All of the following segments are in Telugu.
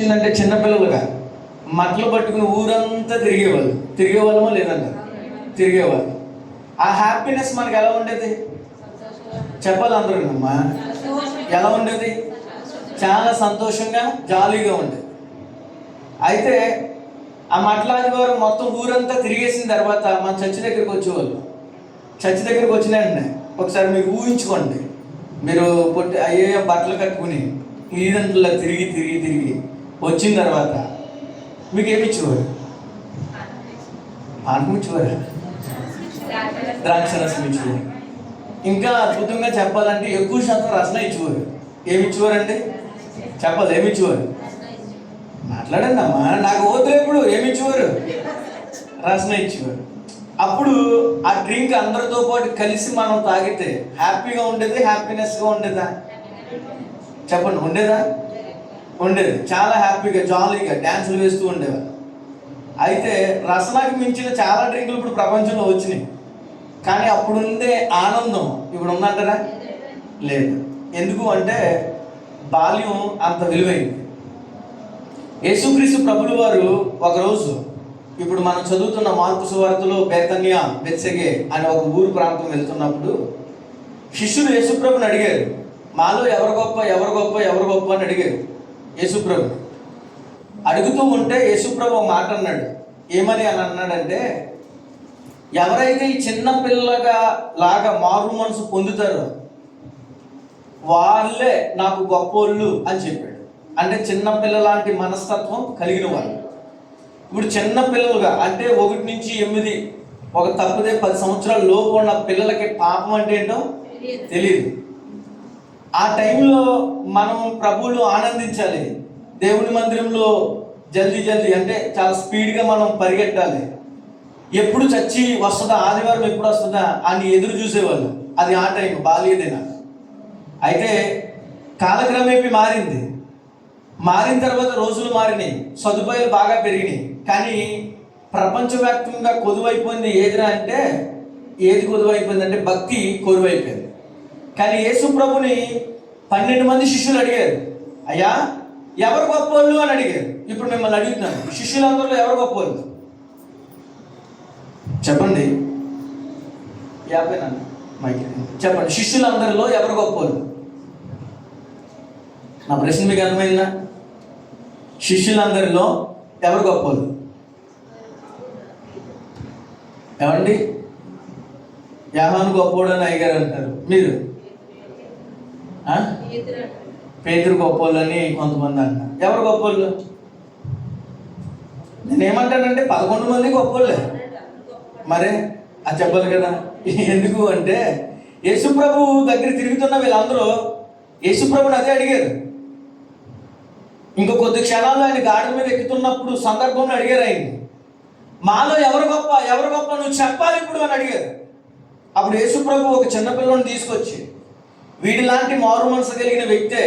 ఏంటంటే చిన్నపిల్లలుగా మట్టలు పట్టుకుని ఊరంతా తిరిగేవాళ్ళమో లేదంట, తిరిగేవాళ్ళు. ఆ హ్యాపీనెస్ మనకు ఎలా ఉండేది చెప్పాలి అందరూ అమ్మా, ఎలా ఉండేది? చాలా సంతోషంగా జాలీగా ఉండేది. అయితే ఆ మట్ల ఆదివారం మొత్తం ఊరంతా తిరిగేసిన తర్వాత మన చర్చి దగ్గరికి వచ్చేవాళ్ళు. చర్చి దగ్గరికి వచ్చిన వెంటనే ఒకసారి మీరు ఊహించుకోండి, మీరు అయ్యే బట్టలు కట్టుకుని ఈదంట్లో తిరిగి తిరిగి తిరిగి వచ్చిన తర్వాత మీకు ఏమి ఇచ్చేవారు? పానకం ఇచ్చేవారు, ద్రాక్ష రసం ఇచ్చేవారు. ఇంకా అద్భుతంగా చెప్పాలంటే ఎక్కువ శాతం రసన ఇచ్చేవారు. ఏమి ఇచ్చేవారండి చెప్పాలి, ఏమి ఇచ్చేవారు? మాట్లాడండి అమ్మా, నాకు ఓతులేప్పుడు ఏమి ఇచ్చేవారు? రసన ఇచ్చేవారు. అప్పుడు ఆ డ్రింక్ అందరితో పాటు కలిసి మనం తాగితే హ్యాపీగా ఉండేది, హ్యాపీనెస్గా ఉండేదా చెప్పండి? ఉండేదా? ఉండేది. చాలా హ్యాపీగా జాలీగా డ్యాన్సులు వేస్తూ ఉండేవారు. అయితే రసనాకి మించిన చాలా డ్రింకులు ఇప్పుడు ప్రపంచంలో వచ్చినాయి, కానీ అప్పుడుండే ఆనందం ఇప్పుడు ఉందంటారా? లేదు. ఎందుకు అంటే బాల్యం అంత విలువైంది. యేసుక్రీస్తు ప్రభులు వారు ఒకరోజు ఇప్పుడు మనం చదువుతున్న మార్కు సువార్తలో బేతన్యా, బెత్సెగే అనే ఒక ఊరు ప్రాంతం వెళ్తున్నప్పుడు శిష్యులు యేసుప్రభుని అడిగారు, మాలో ఎవరు గొప్ప ఎవరు గొప్ప ఎవరు గొప్ప అని అడిగారు యేసుప్రభు. అడుగుతూ ఉంటే యేసుప్రభు ఒక మాట అన్నాడు. ఏమని అని అన్నాడంటే, ఎవరైతే ఈ చిన్న పిల్లగా లాగా మారు మనసు పొందుతారో వాళ్ళే నాకు గొప్పోళ్ళు అని చెప్పాడు. అంటే చిన్న పిల్లలాంటి మనస్తత్వం కలిగిన వాళ్ళు. ఇప్పుడు చిన్న పిల్లలుగా అంటే 1 నుంచి 8, ఒక తప్పితే 10 సంవత్సరాల లోపు ఉన్న పిల్లలకి పాపం అంటే ఏంటో తెలియదు. ఆ టైంలో మనం ప్రభువులో ఆనందించాలి. దేవుని మందిరంలో జల్దీ అంటే చాలా స్పీడ్గా మనం పరిగెట్టాలి. ఎప్పుడు చచ్చి వస్తుందా, ఆదివారం ఎప్పుడు వస్తుందా అని ఎదురు చూసేవాళ్ళు. అది ఆ టైం బాల్యదిన. అయితే కాలక్రమేపీ మారిన తర్వాత రోజులు మారినాయి, సదుపాయాలు బాగా పెరిగినాయి. కానీ ప్రపంచవ్యాప్తంగా కొదువైపోయింది ఏదిరా అంటే, ఏది కొదువైపోయిందంటే భక్తి కొదువైపోయింది. కానీ యేసు ప్రభుని 12 మంది శిష్యులు అడిగారు, అయ్యా ఎవరు గొప్పవాళ్ళు అని అడిగారు. ఇప్పుడు మిమ్మల్ని అడుగుతున్నాను, శిష్యులందరిలో ఎవరు గొప్పవాళ్ళు చెప్పండి? 50 చెప్పండి, శిష్యులందరిలో ఎవరు గొప్పవాళ్ళు? నా ప్రశ్న మీకు అర్థమైందా? శిష్యులందరిలో ఎవరు గొప్పవాళ్ళు? ఏమండి? యాహాను గొప్పవాడు అని అయ్యగారు అంటారు. మీరు పేతురు గొప్పవాళ్ళు అని కొంతమంది అంటారు. ఎవరు గొప్పవాళ్ళు? నేనేమంటానంటే 11 మంది గొప్పవాళ్ళే. మరే అది చెప్పాలి కదా. ఎందుకు అంటే యేసుప్రభు దగ్గర తిరుగుతున్న వీళ్ళందరూ యేసుప్రభుని అదే అడిగారు. ఇంకో కొద్ది క్షణాల్లో ఆయన గాడి మీద ఎక్కుతున్నప్పుడు సందర్భంలో అడిగారు ఆయన్ని, మాలో ఎవరు గొప్ప నువ్వు చెప్పాలి ఇప్పుడు అని అడిగారు. అప్పుడు యేసుప్రభు ఒక చిన్నపిల్లని తీసుకొచ్చి, వీడిలాంటి మారు మనసు కలిగిన వ్యక్తే,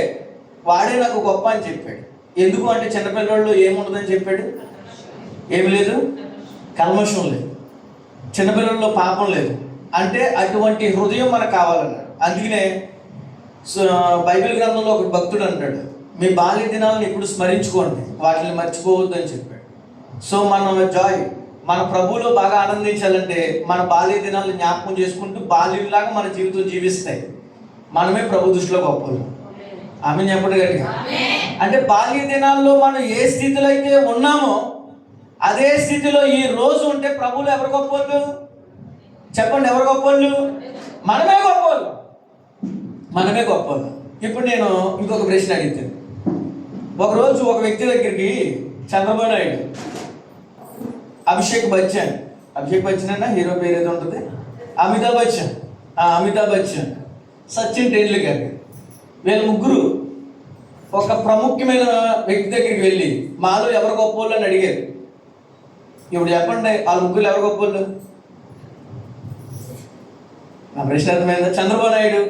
వాడే నాకు గొప్ప అని చెప్పాడు. ఎందుకు అంటే చిన్నపిల్లల్లో ఏముండదని చెప్పాడు? ఏమి లేదు, కల్మషం లేదు, చిన్నపిల్లల్లో పాపం లేదు. అంటే అటువంటి హృదయం మనకు కావాలన్నాడు. అందుకనే బైబిల్ గ్రంథంలో ఒక భక్తుడు అంటాడు, మీ బాల్య దినాలను ఇప్పుడు స్మరించుకోండి, వాటిని మర్చిపోవద్దు అని చెప్పాడు. సో మన ప్రభువులో బాగా ఆనందించాలంటే మన బాల్య దినాలను జ్ఞాపకం చేసుకుంటూ బాల్యంలాగా మన జీవితం జీవిస్తాయి. మనమే ప్రభు దృష్టిలో గొప్పలు. ఆమె చెప్పండి గట్టిగా. అంటే బాల్య దినాల్లో మనం ఏ స్థితిలో అయితే ఉన్నామో అదే స్థితిలో ఈ రోజు ఉంటే ప్రభువులు ఎవరు గొప్పవాళ్ళు చెప్పండి? ఎవరు గొప్పవాళ్ళు? మనమే గొప్పవాళ్ళు. ఇప్పుడు నేను ఇంకొక ప్రశ్న అడిగితే, ఒకరోజు ఒక వ్యక్తి దగ్గరికి చంద్రబాబు నాయుడు, అభిషేక్ బచ్చన్ అన్న హీరో పేరు ఏదో ఉంటుంది, అమితాబ్ బచ్చన్, సచిన్ టెండూల్కర్, వీళ్ళ ముగ్గురు ఒక ప్రముఖమైన వ్యక్తి దగ్గరికి వెళ్ళి మాలో ఎవరు గొప్పవాళ్ళు అని అడిగారు. ఇప్పుడు చెప్పండి, వాళ్ళ ముగ్గురు ఎవరు గొప్పవాళ్ళు? నా ప్రశ్న అర్థమైందా? చంద్రబాబు నాయుడు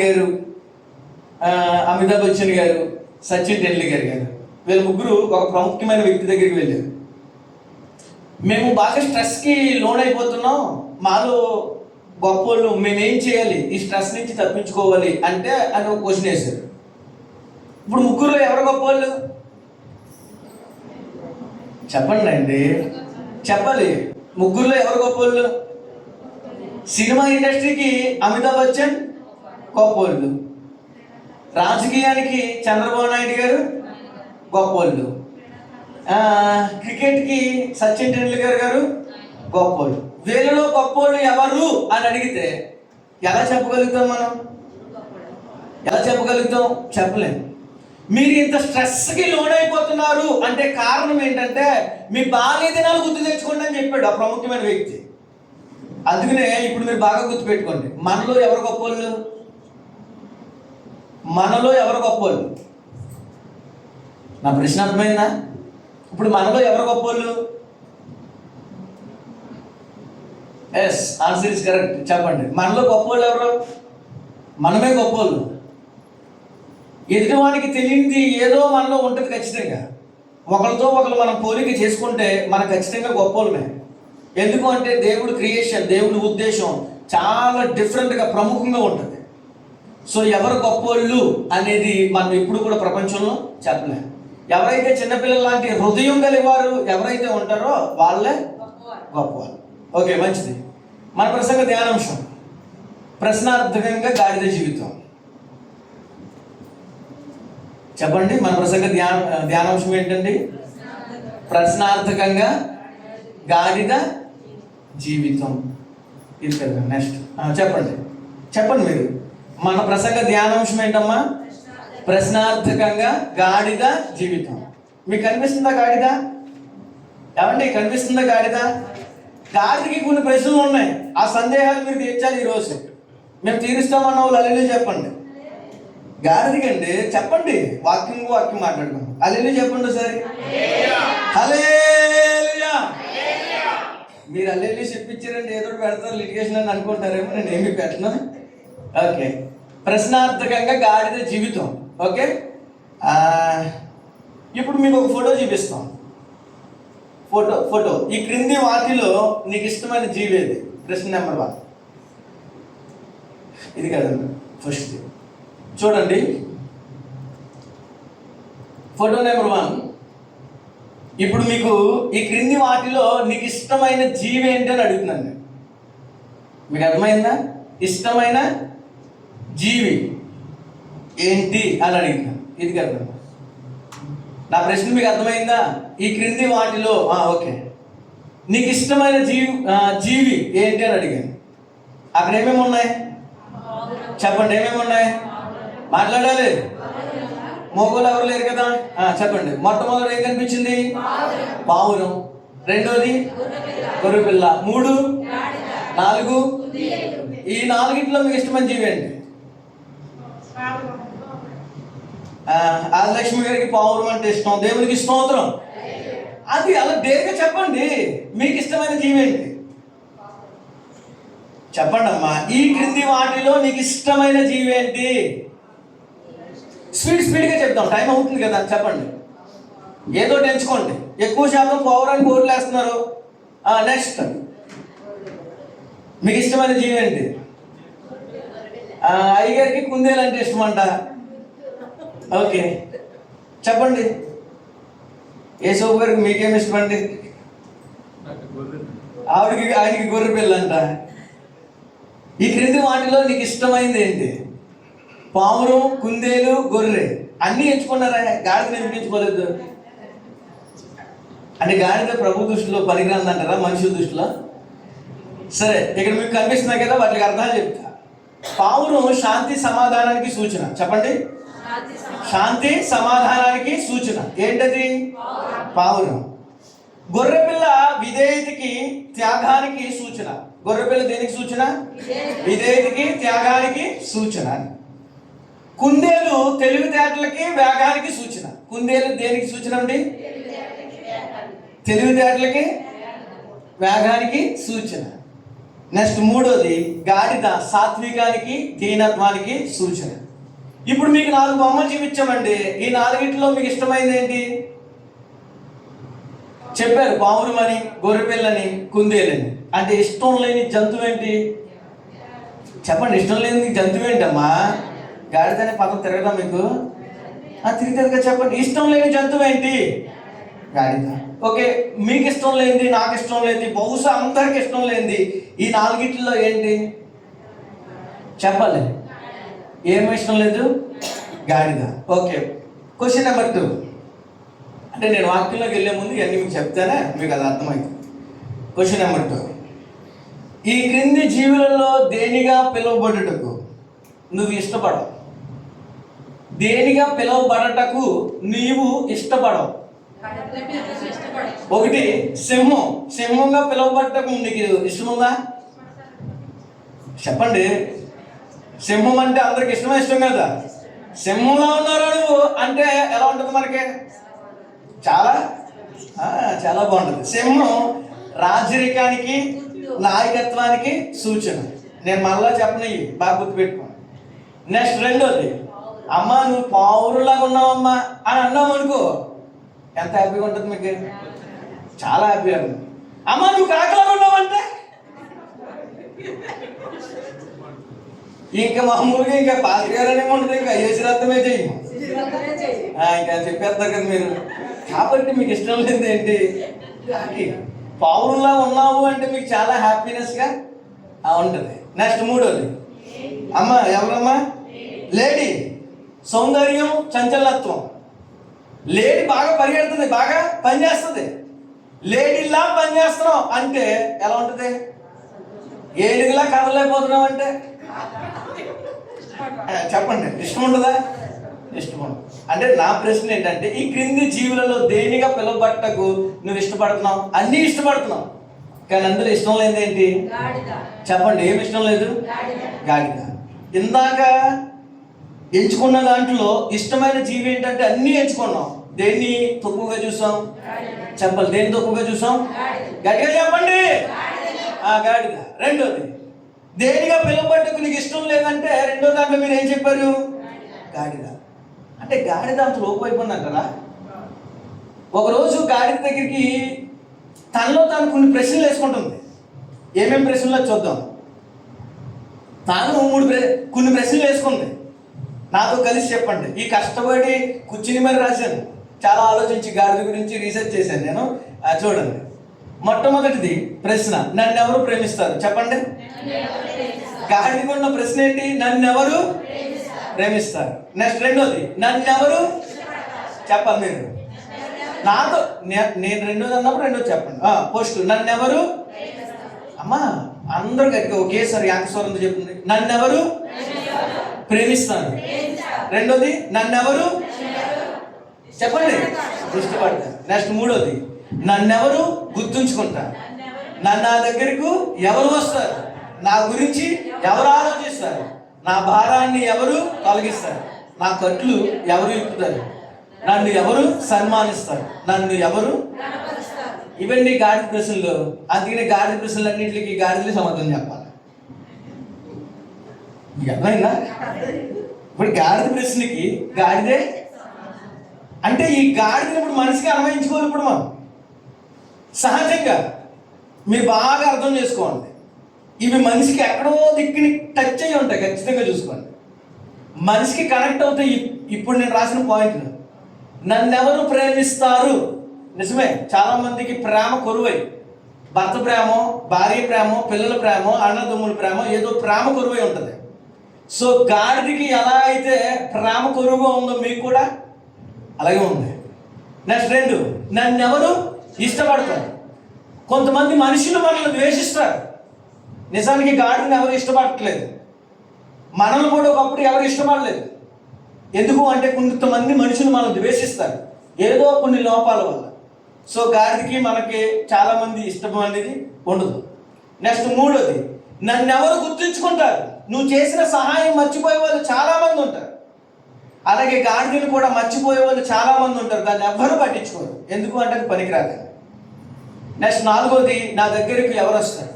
గారు, అమితాబ్ బచ్చన్ గారు, సచిన్ టెండూల్కర్ గారు, వీళ్ళ ముగ్గురు ఒక ప్రముఖమైన వ్యక్తి దగ్గరికి వెళ్ళారు. మేము బాగా స్ట్రెస్కి లోన్ అయిపోతున్నాం, మాలో గొప్పవాళ్ళు, మేమేం చేయాలి ఈ స్ట్రెస్ నుంచి తప్పించుకోవాలి అంటే అని ఒక క్వశ్చన్ వేశారు. ఇప్పుడు ముగ్గురులో ఎవరు గొప్పవాళ్ళు చెప్పండి అండి, చెప్పాలి. ముగ్గురులో ఎవరు గొప్పవాళ్ళు? సినిమా ఇండస్ట్రీకి అమితాబ్ బచ్చన్ గొప్పవాళ్ళు, రాజకీయానికి చంద్రబాబు నాయుడు గారు గొప్పవాళ్ళు, క్రికెట్కి సచిన్ టెండూల్కర్ గారు గొప్పవాళ్ళు. వీళ్ళలో గొప్పవాళ్ళు ఎవరు అని అడిగితే ఎలా చెప్పగలుగుతాం మనం? ఎలా చెప్పగలుగుతాం? చెప్పలేము. మీరు ఇంత స్ట్రెస్కి లోనైపోతున్నారు అంటే కారణం ఏంటంటే మీ బాల్య దినాలు గుర్తు తెచ్చుకోండి అని చెప్పాడు ఆ ప్రముఖమైన వ్యక్తి. అందుకనే ఇప్పుడు మీరు బాగా గుర్తుపెట్టుకోండి, మనలో ఎవరు గొప్పవాళ్ళు? మనలో ఎవరు గొప్పవాళ్ళు? నా ప్రశ్న అర్థమైందా? ఇప్పుడు మనలో ఎవరు గొప్పవాళ్ళు? Yes, answer is correct. చెప్పండి, మనలో గొప్పవాళ్ళు ఎవరు? మనమే గొప్పవాళ్ళు. ఎదుటివానికి తెలియంది ఏదో మనలో ఉంటుంది ఖచ్చితంగా. ఒకరితో ఒకరు మనం పోలిక చేసుకుంటే మనం ఖచ్చితంగా గొప్పవాళ్ళమే. ఎందుకు అంటే దేవుడు క్రియేషన్, దేవుడి ఉద్దేశం చాలా డిఫరెంట్గా ప్రముఖంగా ఉంటుంది. సో ఎవరు గొప్పవాళ్ళు అనేది మనం ఎప్పుడు కూడా ప్రపంచంలో చెప్పలేము. ఎవరైతే చిన్నపిల్లల లాంటి హృదయం కలివారు ఎవరైతే ఉంటారో వాళ్ళే గొప్పవాళ్ళు. ఓకే, మంచిది. మన ప్రసంగ ధ్యానాంశం ప్రశ్నార్థకంగా గాడిద జీవితం. చెప్పండి, మన ప్రసంగ ధ్యానాంశం ఏంటండి? ప్రశ్నార్థకంగా గాడిద జీవితం. ఇది కదా నెక్స్ట్. చెప్పండి మీరు. మన ప్రసంగ ధ్యానాంశం ఏంటమ్మా? ప్రశ్నార్థకంగా గాడిద జీవితం. మీకు కనిపిస్తుందా గాడిద? ఏమండి కనిపిస్తుందా గాడిద? గాడిదకి కొన్ని ప్రశ్నలు ఉన్నాయి. ఆ సందేహాలు మీరు తీర్చాలి ఈరోజు. మేము తీరుస్తామన్న వాళ్ళు అల్లెలు చెప్పండి. గాడిదకి అండి చెప్పండి, వాక్యం మాట్లాడుకోండి. అల్లెలు చెప్పండి సరే. హల్లెలూయా. మీరు అల్లెలు చెప్పించారండి, ఏదో పెడతారు లిటిగేషన్ అని అనుకుంటారేమో, నేను ఏమి పెట్టను. ఓకే, ప్రశ్నార్థకంగా గాడిద జీవితం. ఓకే, ఇప్పుడు మీకు ఒక ఫోటో చూపిస్తాం. ఫోటో ఈ క్రింది వాటిలో నీకు ఇష్టమైన జీవి ఏది? ప్రశ్న నెంబర్ 1. ఇది కదండి ఫస్ట్. చూడండి, ఫోటో నెంబర్ 1. ఇప్పుడు మీకు ఈ క్రింది వాటిలో నీకు ఇష్టమైన జీవి ఏంటి అని అడుగుతున్నాను. మీకు అర్థమైందా? ఇష్టమైన జీవి ఏంటి అని అడుగుతున్నాను. ఇది కదా నా ప్రశ్న. మీకు అర్థమైందా? ఈ క్రింది వాటిలో ఓకే, నీకు ఇష్టమైన జీవి ఏంటి అని అడిగాను. అక్కడ ఏమేమి ఉన్నాయి చెప్పండి, ఏమేమి ఉన్నాయి? మాట్లాడాలి. మోగోలు ఎవరు లేరు కదా. చెప్పండి, మొట్టమొదటి ఏం కనిపించింది? పావురం. రెండోది గొర్రెపిల్ల. 3, 4. ఈ 4గిట్లో మీకు ఇష్టమైన జీవి ఏంటి? ఆదిలక్ష్మి గారికి పావురం అంటే ఇష్టం, దేవునికి స్తోత్రం. అది అలా డేగా చెప్పండి, మీకు ఇష్టమైన జీవి ఏంటి? చెప్పండి అమ్మా. ఈ క్రింది వాటిలో నీకు ఇష్టమైన జీవి ఏంటి? స్పీడ్గా చెప్తాం, టైం అవుతుంది కదా. చెప్పండి, ఏదో ఎంచుకోండి. ఎక్కువ శాతం పావురానికి ఓట్లు వేస్తున్నారు. నెక్స్ట్, మీకు ఇష్టమైన జీవి ఏంటి? అయ్యగారికి కుందేలు అంటే ఇష్టం అంట. ఓకే, చెప్పండి. యేసోబు గారికి మీకేమి ఇష్టమండి? ఆయనకి గొర్రె పిల్ల అంట. ఈ క్రింది వాటిలో నీకు ఇష్టమైంది ఏంటి? పావురం, కుందేలు, గొర్రె అన్నీ ఎంచుకున్నారా? గాడిదని ఎందుకు ఎంచుకోలేదు? అంటే గాడిద ప్రభు దృష్టిలో పనికిరాంది అంటారా, మనుషుల దృష్టిలో? సరే, ఇక్కడ మీకు కనిపిస్తున్నాయి కదా, వాటికి అర్థాలు చెప్తా. పావురం శాంతి సమాధానానికి సూచన. చెప్పండి, శాంతి సమాధానానికి సూచన. ఏంటది? పావురం. గొర్రెపిల్ల విధేయతకి త్యాగానికి సూచన. గొర్రెపిల్ల దేనికి సూచన? విధేయతకి త్యాగానికి సూచన. కుందేలు తెలివితేటలకి వేగానికి సూచన. కుందేలు దేనికి సూచన అండి? తెలివితేటలకి వేగానికి సూచన. నెక్స్ట్ 3వది గాడిద సాత్వికానికి దీనత్వానికి సూచన. ఇప్పుడు మీకు 4 బొమ్మలు చూపించామండి. ఈ 4గిట్లో మీకు ఇష్టమైంది ఏంటి? చెప్పారు, పావురమని, గొర్రెపిల్లని, కుందేలని. అంటే ఇష్టం లేని జంతువు ఏంటి? చెప్పండి, ఇష్టం లేని జంతువు ఏంటమ్మా? గాడిద అనే పదం తిరగదా మీకు? తిరిగిగా చెప్పండి. ఇష్టం లేని జంతువు ఏంటి? గాడిద. ఓకే, మీకు ఇష్టం లేనిది, నాకు ఇష్టం లేనిది, బహుశా అందరికి ఇష్టం లేనిది ఈ నాలుగిట్లో ఏంటి చెప్పాలి? ఏమి ఇష్టం లేదు? గాడిద. Okay, question number 2. అంటే నేను వాక్యంలోకి వెళ్ళే ముందు ఇవన్నీ మీకు చెప్తానే మీకు అది అర్థమవుతుంది. Question number 2. ఈ క్రింది జీవులలో దేనిగా పిలువబడుటకు నువ్వు ఇష్టపడవు? దేనిగా పిలువబడటకు నీవు ఇష్టపడవు? 1 సింహం. సింహంగా పిలువబడటకు నీకు ఇష్టముందా? చెప్పండి. సింహం అంటే అందరికి ఇష్టం కదా. సింహంలో ఉన్నారు నువ్వు అంటే ఎలా ఉంటుంది మనకి? చాలా చాలా బాగుంటుంది. సింహం రాజరికానికి, నాయకత్వానికి సూచన. నేను మళ్ళా చెప్పను, బాగా గుర్తుపెట్టుకో. నెక్స్ట్ 2, అమ్మ నువ్వు పౌరులాగా ఉన్నావమ్మా అని అన్నావు అనుకో, ఎంత హ్యాపీగా ఉంటుంది మీకు? చాలా హ్యాపీగా ఉంది. అమ్మ నువ్వు కాకలాగా ఉన్నావంటే ఇంకా మామూలుగా ఇంకా పాస్టర్ గారు అనే ఉంటుంది, ఇంకా అయ్యేశ్వరత్వమే చెయ్యి, ఇంకా చెప్పేస్తారు కదా మీరు. కాబట్టి మీకు ఇష్టం లేదు ఏంటి? పౌరులా ఉన్నావు అంటే మీకు చాలా హ్యాపీనెస్గా ఉంటుంది. నెక్స్ట్ 3, అమ్మ ఎవరమ్మా? లేడీ. సౌందర్యం, చంచలత్వం. లేడీ బాగా పరిగెడుతుంది, బాగా పనిచేస్తుంది. లేడీలా పనిచేస్తున్నావు అంటే ఎలా ఉంటుంది? ఏడుగులా కదలేకపోతున్నావు అంటే చెప్పండి, ఇష్టం ఉంటుందా? ఇష్టం ఉండదు. అంటే నా ప్రశ్న ఏంటంటే, ఈ క్రింది జీవులలో దేనిగా పిలువబట్టకు నువ్వు ఇష్టపడుతున్నావు? అన్నీ ఇష్టపడుతున్నావు, కానీ అందులో ఇష్టం లేదు ఏంటి? చెప్పండి, ఏమి ఇష్టం లేదు? గాడిద. ఇందాక ఎంచుకున్న దాంట్లో ఇష్టమైన జీవి ఏంటంటే అన్నీ ఎంచుకున్నాం. దేన్ని తక్కువగా చూసాం? చెప్పాలి, దేన్ని తక్కువగా చూసాం? గట్టిగా చెప్పండి. గాడిద. 2, దేనిగా పిలువబట్టకు నీకు ఇష్టం లేదంటే 2వ దాంట్లో మీరు ఏం చెప్పారు? గాడిద. అంటే గాడిద అంత లోపైపోయింది అంటారా? ఒకరోజు గాడిద దగ్గరికి తనలో తాను కొన్ని ప్రశ్నలు వేసుకుంటుంది. ఏమేమి ప్రశ్నలో చూద్దాం. తాను కొన్ని ప్రశ్నలు వేసుకుంది. నాతో కలిసి చెప్పండి. ఈ కష్టపడి కూర్చుని మరి రాశాను, చాలా ఆలోచించి గాడిద గురించి రీసెర్చ్ చేశాను నేను. చూడండి, మొట్టమొదటిది ప్రశ్న, నన్ను ఎవరు ప్రేమిస్తారు? చెప్పండి. గాడిదకు ఉన్న ప్రశ్న ఏంటి? నన్ను ఎవరు ప్రేమిస్తారు. నెక్స్ట్ 2, నన్ను ఎవరు చెప్పాలి మీరు. నాతో నేను 2 అన్నప్పుడు 2 చెప్పండి. పోస్ట్, నన్ను ఎవరు? అమ్మా అందరూ గట్టిగా ఒకేసారి యాకస్వరంతో చెప్తుంది. నన్ను ఎవరు ప్రేమిస్తాను. 2, నన్ను ఎవరు చెప్పండి ఇష్టపడతారు. నెక్స్ట్ 3, నన్నెవరు గుర్తుంచుకుంటారు? నా దగ్గరకు ఎవరు వస్తారు? నా గురించి ఎవరు ఆలోచిస్తారు? నా భారాన్ని ఎవరు తొలగిస్తారు? నా కట్లు ఎవరు ఇప్పుతారు? నన్ను ఎవరు సన్మానిస్తారు? నన్ను ఎవరు? ఇవన్నీ గాడిద ప్రశ్నలు. అందుకని గాడిద ప్రశ్నలు అన్నింటికి గాడిదలే సమాధానం చెప్పాలి. అర్థమైందా? ఇప్పుడు గాడిద ప్రశ్నకి గాడిదే. అంటే ఈ గాడిదని ఇప్పుడు మనిషికి అన్వయించుకోవాలి. ఇప్పుడు మనం సహజంగా మీరు బాగా అర్థం చేసుకోండి, ఇవి మనిషికి ఎక్కడో దిక్కుని టచ్ అయ్యి ఉంటాయి. ఖచ్చితంగా చూసుకోండి, మనిషికి కనెక్ట్ అవుతాయి. ఇప్పుడు నేను రాసిన పాయింట్లు, నన్నెవరు ప్రేమిస్తారు? నిజమే, చాలా మందికి ప్రేమ కొరువై, భర్త ప్రేమ, భార్య ప్రేమ, పిల్లల ప్రేమ, అన్నదమ్ముల ప్రేమ, ఏదో ప్రేమ కొరువై ఉంటుంది. సో గాడిదకి ఎలా అయితే ప్రేమ కొరువుగా ఉందో మీకు కూడా అలాగే ఉంది. నెక్స్ట్ 2, నన్నెవరు ఇష్టపడతారు? కొంతమంది మనుషులు మనల్ని ద్వేషిస్తారు. నిజానికి గాడిదని ఎవరు ఇష్టపడట్లేదు. మనల్ని కూడా ఒకప్పుడు ఎవరు ఇష్టపడలేదు. ఎందుకు అంటే కొంతమంది మనుషులు మనల్ని ద్వేషిస్తారు ఏదో కొన్ని లోపాల వల్ల. సో గాడిదకి మనకి చాలామంది ఇష్టం అనేది ఉండదు. నెక్స్ట్ 3, నన్ను ఎవరు గుర్తుంచుకుంటారు? నువ్వు చేసిన సహాయం మర్చిపోయే వాళ్ళు చాలామంది ఉంటారు. అలాగే గాడిదలు కూడా మర్చిపోయే వాళ్ళు చాలామంది ఉంటారు. దాన్ని ఎవ్వరూ పట్టించుకోరు, ఎందుకు అంటే అది పనికిరాదు. నెక్స్ట్ 4, నా దగ్గరికి ఎవరు వస్తారు?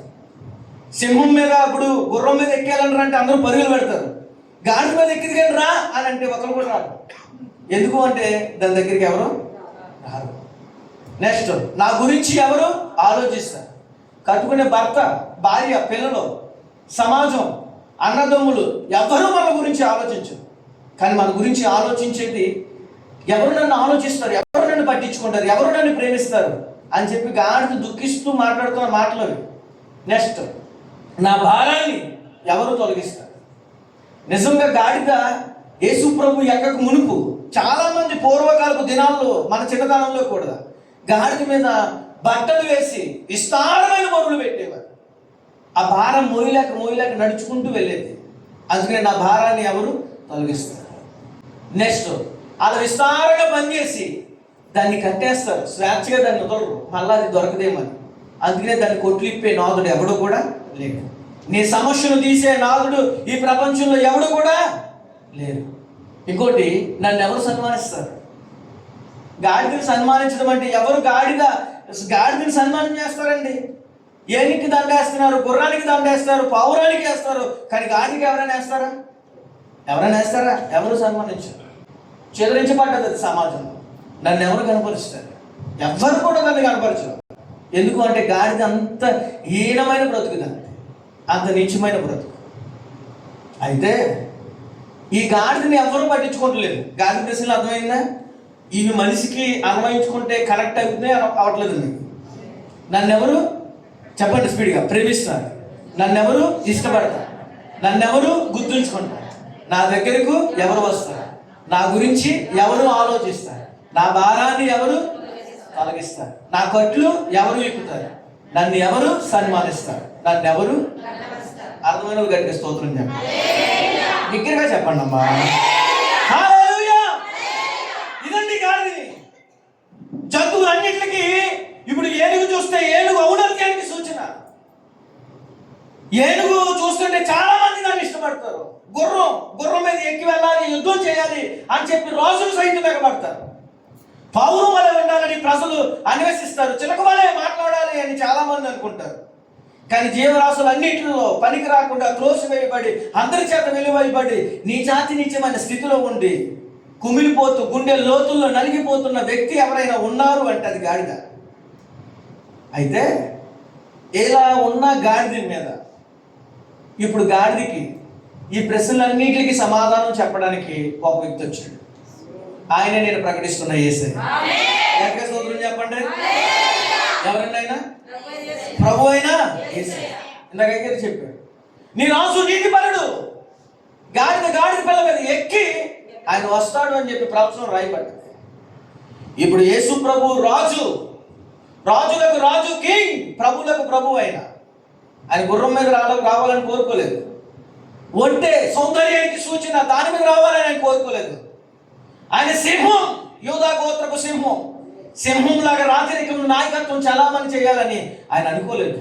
సింహం మీద ఇప్పుడు గుర్రం మీద ఎక్కేయాలంటారంటే అందరూ పరుగులు పెడతారు. గాడి మీద ఎక్కిదిగా రా అని అంటే ఒకరు కూడా రారు. ఎందుకు అంటే దాని దగ్గరికి ఎవరు రారు. నెక్స్ట్, నా గురించి ఎవరు ఆలోచిస్తారు? కట్టుకునే భర్త, భార్య, పిల్లలు, సమాజం, అన్నదమ్ములు ఎవరు మన గురించి ఆలోచించరు. కానీ మన గురించి ఆలోచించేది ఎవరు నన్ను ఆలోచిస్తారు, ఎవరు నన్ను పట్టించుకుంటారు, ఎవరు నన్ను ప్రేమిస్తారు అని చెప్పి గాడిద దుఃఖిస్తూ మాట్లాడుతున్న మాటలు. నెక్స్ట్, నా భారాన్ని ఎవరు తొలగిస్తారు. నిజంగా గాడిద యేసు ప్రభు ఎక్కకు మునుపు చాలామంది పూర్వకాలపు దినాల్లో మన చిన్నతనంలో కూడా గాడిద మీద బట్టలు వేసి విస్తారమైన బరువులు పెట్టేవారు. ఆ భారం మోయలేక నడుచుకుంటూ వెళ్ళేది. అందుకని నా భారాన్ని ఎవరు తొలగిస్తారు. నెక్స్ట్, అలా విస్తారంగా పనిచేసి దాన్ని కట్టేస్తారు, స్వేచ్ఛగా దాన్ని వదలరు, మళ్ళీ అది దొరకదేమని. అందుకనే దాన్ని కొట్లిప్పే నాదుడు ఎవడు కూడా లేడు. నీ సమస్యను తీసే నాదుడు ఈ ప్రపంచంలో ఎవడు కూడా లేరు. ఇంకోటి, నన్ను ఎవరు సన్మానిస్తారు? గాడిదని సన్మానించడం అంటే ఎవరు గాడిదని సన్మానం చేస్తారండి? ఏనికి దండేస్తున్నారు, గుర్రానికి దండేస్తారు, పావురానికి వేస్తారు, కానీ గాడికి ఎవరైనా వేస్తారా? ఎవరు సన్మానించారు? చెదరించబడ్డది అది సమాజంలో. నన్ను ఎవరు కనపరుస్తారు? ఎవరు కూడా నన్ను కనపరచరు. ఎందుకు అంటే గాడిద అంత హీనమైన బ్రతుకు, అంత నీచమైన బ్రతుకు. అయితే ఈ గాడిదని ఎవరు పట్టించుకోవట్లేదు. గాడిద ప్రశ్నలు అర్థమైందా? ఇవి మనిషికి అన్వయించుకుంటే కనెక్ట్ అవుతుంది అవట్లేదు. మీకు నన్నెవరు చెప్పండి స్పీడ్గా ప్రేమిస్తారు, నన్నెవరు ఇష్టపడతారు, నన్నెవరు గుర్తుంచుకుంటారు, నా దగ్గరకు ఎవరు వస్తారు, నా గురించి ఎవరు ఆలోచిస్తారు, నా భారాన్ని ఎవరు తొలగిస్తారు, నా కట్లు ఎవరు ఎక్కుతారు, నన్ను ఎవరు సన్మానిస్తారు, నన్ను ఎవరు. అర్థమైన గట్టిగా స్తోత్రం చెప్పండి, దగ్గరగా చెప్పండి అమ్మా. ఇదండి గాడిది. జంతువులన్నిటికీ ఇప్పుడు ఏనుగు చూస్తే ఏనుగు ఔన్నత్యానికి సూచన. ఏనుగు చూస్తుంటే చాలా మంది దాన్ని ఇష్టపడతారు. గుర్రం మీద ఎక్కి వెళ్ళాలి, యుద్ధం చేయాలి అని చెప్పి రాజులు సైతం ఎగబడతారు. పౌరం వలె ఉండాలని ప్రజలు అన్వేషిస్తారు. చిలక వలె మాట్లాడాలి అని చాలా మంది అనుకుంటారు. కానీ జీవరాశులన్నింటిలో పనికి రాకుండా త్రోసివేయబడి అందరి చేత వెలువైబడి నీచమైన స్థితిలో ఉండి కుమిలిపోతూ గుండె లోతుల్లో నలిగిపోతున్న వ్యక్తి ఎవరైనా ఉన్నారు అంటే అది గాడిద. అయితే ఇలా ఉన్న గాడిద మీద ఇప్పుడు గాడిదకి ఈ ప్రశ్నలన్నింటికి సమాధానం చెప్పడానికి ఒక వ్యక్తి వచ్చాడు. ఆయన నేను ప్రకటిస్తున్న యేసయ్య. గట్టిగా స్తోత్రం చెప్పండి. ఎవరండి ఆయన? ప్రభు అయినా యేసయ్య. ఇందాక చెప్పాడు, నీ రాజు నీతిపరుడు. గాడిద పిల్ల మీద ఎక్కి ఆయన వస్తాడు అని చెప్పి ప్రవచనం రాయబడ్డది. ఇప్పుడు యేసు ప్రభు రాజులకు రాజు, కింగ్, ప్రభులకు ప్రభు అయిన ఆయన గుర్రం మీద రావాలని కోరుకోలేదు. ఒంటే సౌందర్యానికి సూచన, దాని మీద రావాలని ఆయన కోరుకోలేదు. ఆయన సింహం, యూదా గోత్రపు సింహం లాగా రాజరికం నాయకత్వం చాలామంది చేయాలని ఆయన అనుకోలేదు.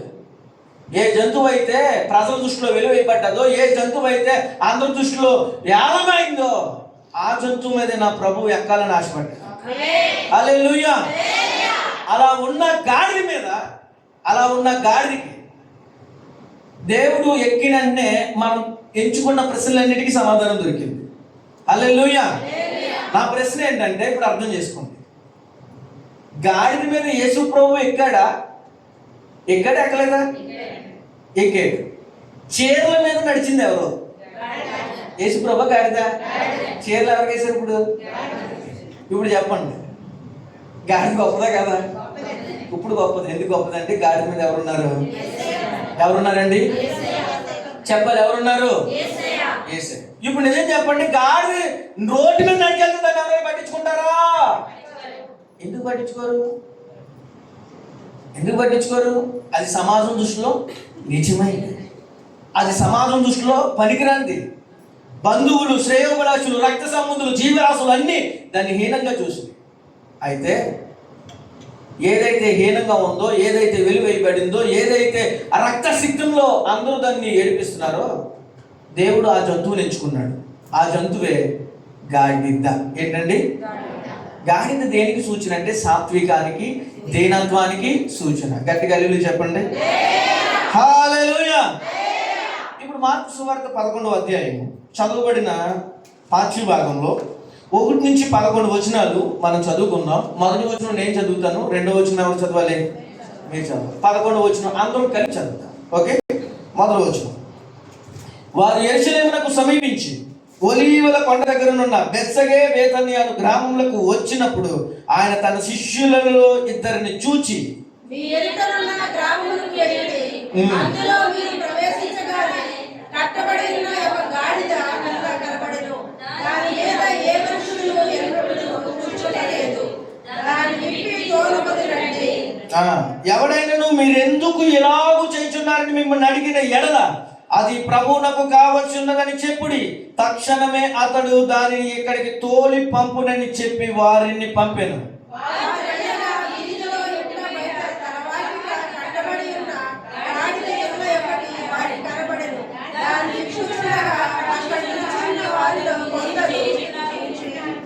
ఏ జంతువు అయితే ప్రజల దృష్టిలో వెలువైపడ్డదో, ఏ జంతువు అయితే అందరి దృష్టిలో ఏలమైందో ఆ జంతువు మీద నా ప్రభువు ఎక్కాలని ఆశపడ్డాడు. హల్లెలూయా. అలా ఉన్న గాడిదకి దేవుడు ఎక్కినంటే మనం ఎంచుకున్న ప్రశ్నలన్నిటికీ సమాధానం దొరికింది. హల్లెలూయా. నా ప్రశ్న ఏంటంటే ఇప్పుడు అర్థం చేసుకోండి, గాడిద మీద యేసు ప్రభు ఎక్కలేదా? ఎక్కాడు. చీరల మీద నడిచింది ఎవరు? యేసు ప్రభు. గాడిద చీరలు ఎవరికి వేసారు? ఇప్పుడు చెప్పండి, గాడిద గొప్పదా కదా? ఇప్పుడు గొప్పది. ఎందుకు గొప్పదంటే గాడిద మీద ఎవరున్నారండి? చెప్పాలి, ఎవరున్నారు? యేసయ్య. ఇప్పుడు నిజం చెప్పండి, గాడిద రోడ్డు మీద నడిచేస్తే దాన్ని ఎవరైనా పట్టించుకుంటారా? ఎందుకు పట్టించుకోరు? అది సమాజం దృష్టిలో నిజమైంది, అది సమాజం దృష్టిలో పనికిరాంది. బంధువులు, శ్రేయోభిలాషులు, రక్త సంబంధులు, జీవరాశులు అన్నీ దాన్ని హీనంగా చూసింది. అయితే ఏదైతే హీనంగా ఉందో, ఏదైతే వెలువైబడిందో, ఏదైతే ఆ రక్త సిద్ధంలో అందరూ దాన్ని ఏడిపిస్తున్నారో దేవుడు ఆ జంతువుని ఎంచుకున్నాడు. ఆ జంతువే గాడిద. ఏంటండి? గాడిద దేనికి సూచన అంటే సాత్వికానికి, దీనత్వానికి సూచన. గట్టిగా హల్లెలూయా చెప్పండి. హల్లెలూయా. ఇప్పుడు మార్కు సువార్త 11వ అధ్యాయం చదవబడిన పాఠ్య భాగంలో 1 నుంచి 11 వచనాలు మనం చదువుకుందాం. మొదటి వచనం నేను చదువుతాను, రెండవ వచనం ఎవరు చదవాలి? మీరు చదవాలి. 11వ వచనం అందరం కలిసి చదువుతాం. ఓకే. మొదటి వచనం, వారు యెరూషలేమునకు సమీపించి ఒలీవల కొండ దగ్గరనున్న బెత్సగే బేతనియాను గ్రామములకు వచ్చినప్పుడు ఆయన తన శిష్యులలో ఇద్దరిని చూచి, మీ ఎదుటనున్న గ్రామములకు వెళ్ళుడి. అందులో మీరు ప్రవేశించగానే కట్టబడి ఉన్న ఒక గాడిద మీకు కనబడెను. దాని మీద ఏ మనుషులు ఎన్నడూ కూర్చోలేదు. దాన్ని విప్పి తోలుకొని రండి. ఎవడైనను మీరెందుకు ఇలాగూ చేయుచున్నారని మిమ్మల్ని అడిగిన ఎడల అది ప్రభువునకు కావలసిన్నదని చెప్పుడి. తక్షణమే అతడు దానిని ఇక్కడికి తోలి పంపునని చెప్పి వారిని పంపెను.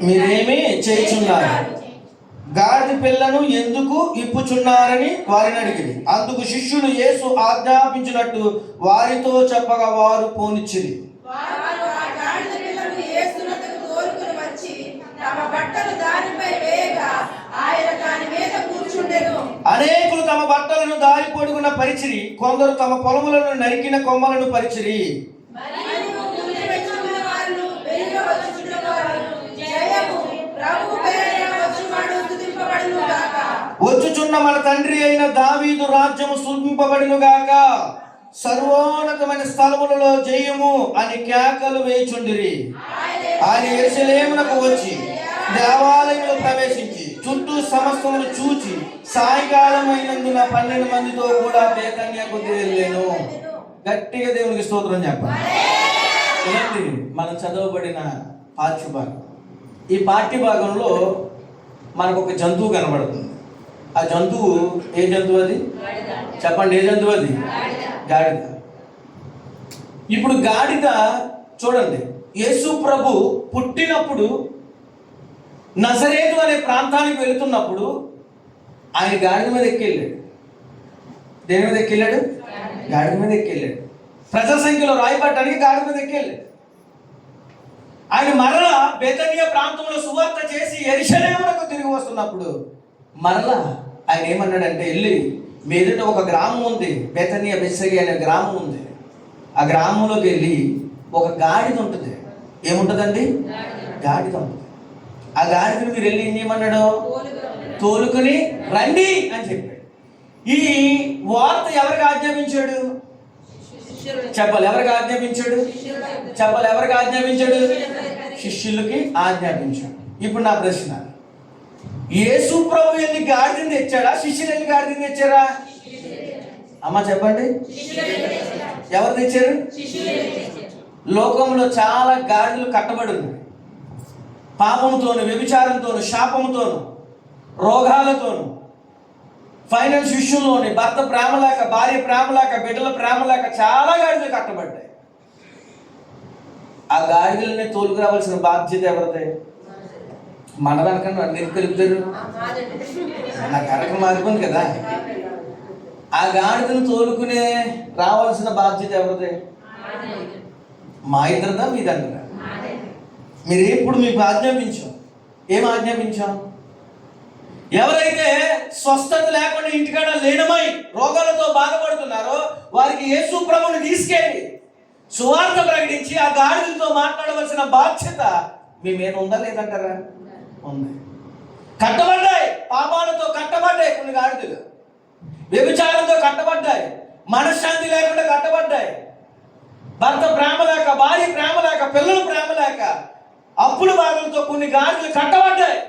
మీరేమి చేయుచున్నారు? గాడిద పిల్లను ఎందుకు ఇప్పుచున్నారని వారిని అడిగింది. అందుకు శిష్యులు యేసు ఆజ్ఞాపించినట్టు వారితో చెప్పగా వారు పోనిచ్చిరి. అనేకులు తమ బట్టలను దారి పొడుగున పరిచిరి, కొందరు తమ పొలములను నరికిన కొమ్మలను పరిచిరి. వచ్చుచున్న మన తండ్రి అయిన దావీదు రాజ్యము స్తుతింపబడును గాక, సర్వోన్నతమైన స్థలములలో జయము అని కేకలు వేయుచుండిరి. ఆయన యెరూషలేమునకు వచ్చి దేవాలయంలో ప్రవేశించి చుట్టూ సమస్తమును చూచి సాయంకాలం అయినందున 12 మందితో కూడా బేతన్యాకు వెళ్ళెను. గట్టిగా దేవునికి స్తోత్రం చెప్పండి. మనం చదవబడిన పాఠ్యభాగం. ఈ పాఠ్యభాగంలో మనకు ఒక జంతువు కనబడుతుంది. ఆ జంతువు ఏ జంతువు? అది చెప్పండి, ఏ జంతువు అది? గాడిద. ఇప్పుడు గాడిద చూడండి, యేసు ప్రభు పుట్టినప్పుడు నజరేతు అనే ప్రాంతానికి వెళుతున్నప్పుడు ఆయన గాడిద మీద ఎక్కెళ్ళాడు. దేని మీద ఎక్కెళ్ళాడు? గాడిద మీద ఎక్కెళ్ళాడు. ప్రజల సంఖ్యలో రాయబడటానికి గాడిద మీద ఎక్కెళ్ళాడు. ఆయన మరలా బేతనియా ప్రాంతంలో సువార్త చేసి యెరూషలేమునకు తిరిగి వస్తున్నప్పుడు మరలా ఆయన ఏమన్నాడంటే, వెళ్ళి మీ ఎదుట ఒక గ్రామం ఉంది, బేతనియా బెత్సగే అనే గ్రామం ఉంది. ఆ గ్రామంలోకి వెళ్ళి ఒక గాడిద ఉంటుంది. ఏముంటుందండి? గాడిద ఉంటుంది. ఆ గాడిదని మీరు వెళ్ళి ఏం చేయమన్నాడు? తోలుకొని రండి అని చెప్పాడు. ఈ వార్త ఎవరికి ఆజ్ఞాపించాడు? చెప్పాలి, ఎవరికి ఆజ్ఞాపించాడు? చెప్పాలి, ఎవరికి ఆజ్ఞాపించాడు? శిష్యులకి ఆజ్ఞాపించాడు. ఇప్పుడు నా ప్రశ్న, యేసు ప్రభు వెళ్ళి గాడిదని తెచ్చాడా? శిష్యులు వెళ్ళి గాడిదని తెచ్చారా? అమ్మ చెప్పండి, ఎవరు తెచ్చారు? లోకంలో చాలా గాడిదలు కట్టబడి ఉన్నాయి. పాపముతోను, వ్యభిచారంతోను, శాపముతోను, రోగాలతోను, ఫైనాన్స్ విషయంలోని భర్త ప్రేమ లేక, భార్య ప్రేమ లేక, బిడ్డల ప్రేమ లేక చాలా గాడిదలు కట్టబడ్డాయి. ఆ గాడిదలని తోలుకురావాల్సిన బాధ్యత ఎవరిదే? మనదనకన్నా అన్ని కలుపుతారు. నా కార్యక్రమం మారిపోయింది కదా. ఆ గాడిదను తోలుకునే రావాల్సిన బాధ్యత ఎవరిదే? మా ఇద్దరిదా, మీదంటారా? మీరు ఎప్పుడు మీకు ఆజ్ఞాపించాం? ఏం ఆజ్ఞాపించాం? ఎవరైతే స్వస్థత లేకుండా ఇంటికాడ లీనమై రోగాలతో బాధపడుతున్నారో వారికి యేసు ప్రభువుని తీసుకెళ్ళి సువార్త ప్రకటించి ఆ గాడిదలతో మాట్లాడవలసిన బాధ్యత మీ మీద ఉందా లేదంటారా? ఉంది. కట్టబడ్డాయి, పాపాలతో కట్టబడ్డాయి కొన్ని గాడిదలు, వ్యభిచారంతో కట్టబడ్డాయి, మనశ్శాంతి లేకుండా కట్టబడ్డాయి, భర్త ప్రేమ లేక, భార్య ప్రేమ లేక, పిల్లలు ప్రేమ లేక, అప్పుల బాధలతో కొన్ని గాడిదలు కట్టబడ్డాయి.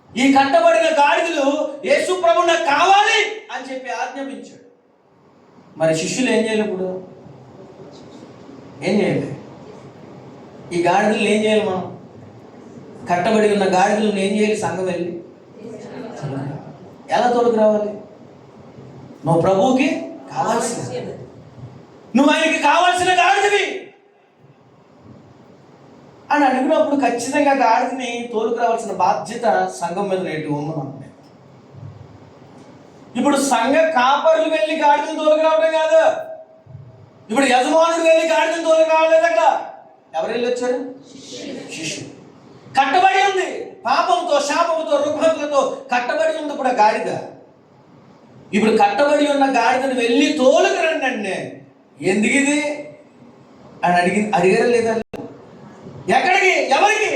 ఈ కట్టబడిన గాడిదలు యేసు ప్రభువు నాకు కావాలి అని చెప్పి ఆజ్ఞాపించాడు. మరి శిష్యులు ఏం చేయాలి? ఇప్పుడు ఏం చేయాలి? ఈ గాడిదలను ఏం చేయాలి? మనం కట్టబడి ఉన్న గాడిదలను ఏం చేయాలి? సంఘం వెళ్ళి ఎలా తోడుకు రావాలి? నువ్వు ప్రభువుకి కావాల్సిన, నువ్వు ఆయనకి కావాల్సిన గాడిదవి అని అడిగినప్పుడు ఖచ్చితంగా గాడిదని తోలుకురావాల్సిన బాధ్యత సంఘం మీద నేటి ఉంది. ఇప్పుడు సంఘ కాపరులు వెళ్ళి గాడిదలు తోలుకురావడం కాదు, ఇప్పుడు యజమానుడు వెళ్ళి గాడిదలు తోలుకురావలేదు. అక్కడ ఎవరు వెళ్ళి వచ్చారు? శిష్యులు. కట్టబడి ఉంది, పాపంతో, శాపంతో, రుగ్మతలతో కట్టబడి ఉంది ఇప్పుడు గాడిద. ఇప్పుడు కట్టబడి ఉన్న గాడిదను వెళ్ళి తోలుకురండి అంటే ఎందుకు ఇది అని అడిగారా లేదా? ఎక్కడికి? ఎవరికి?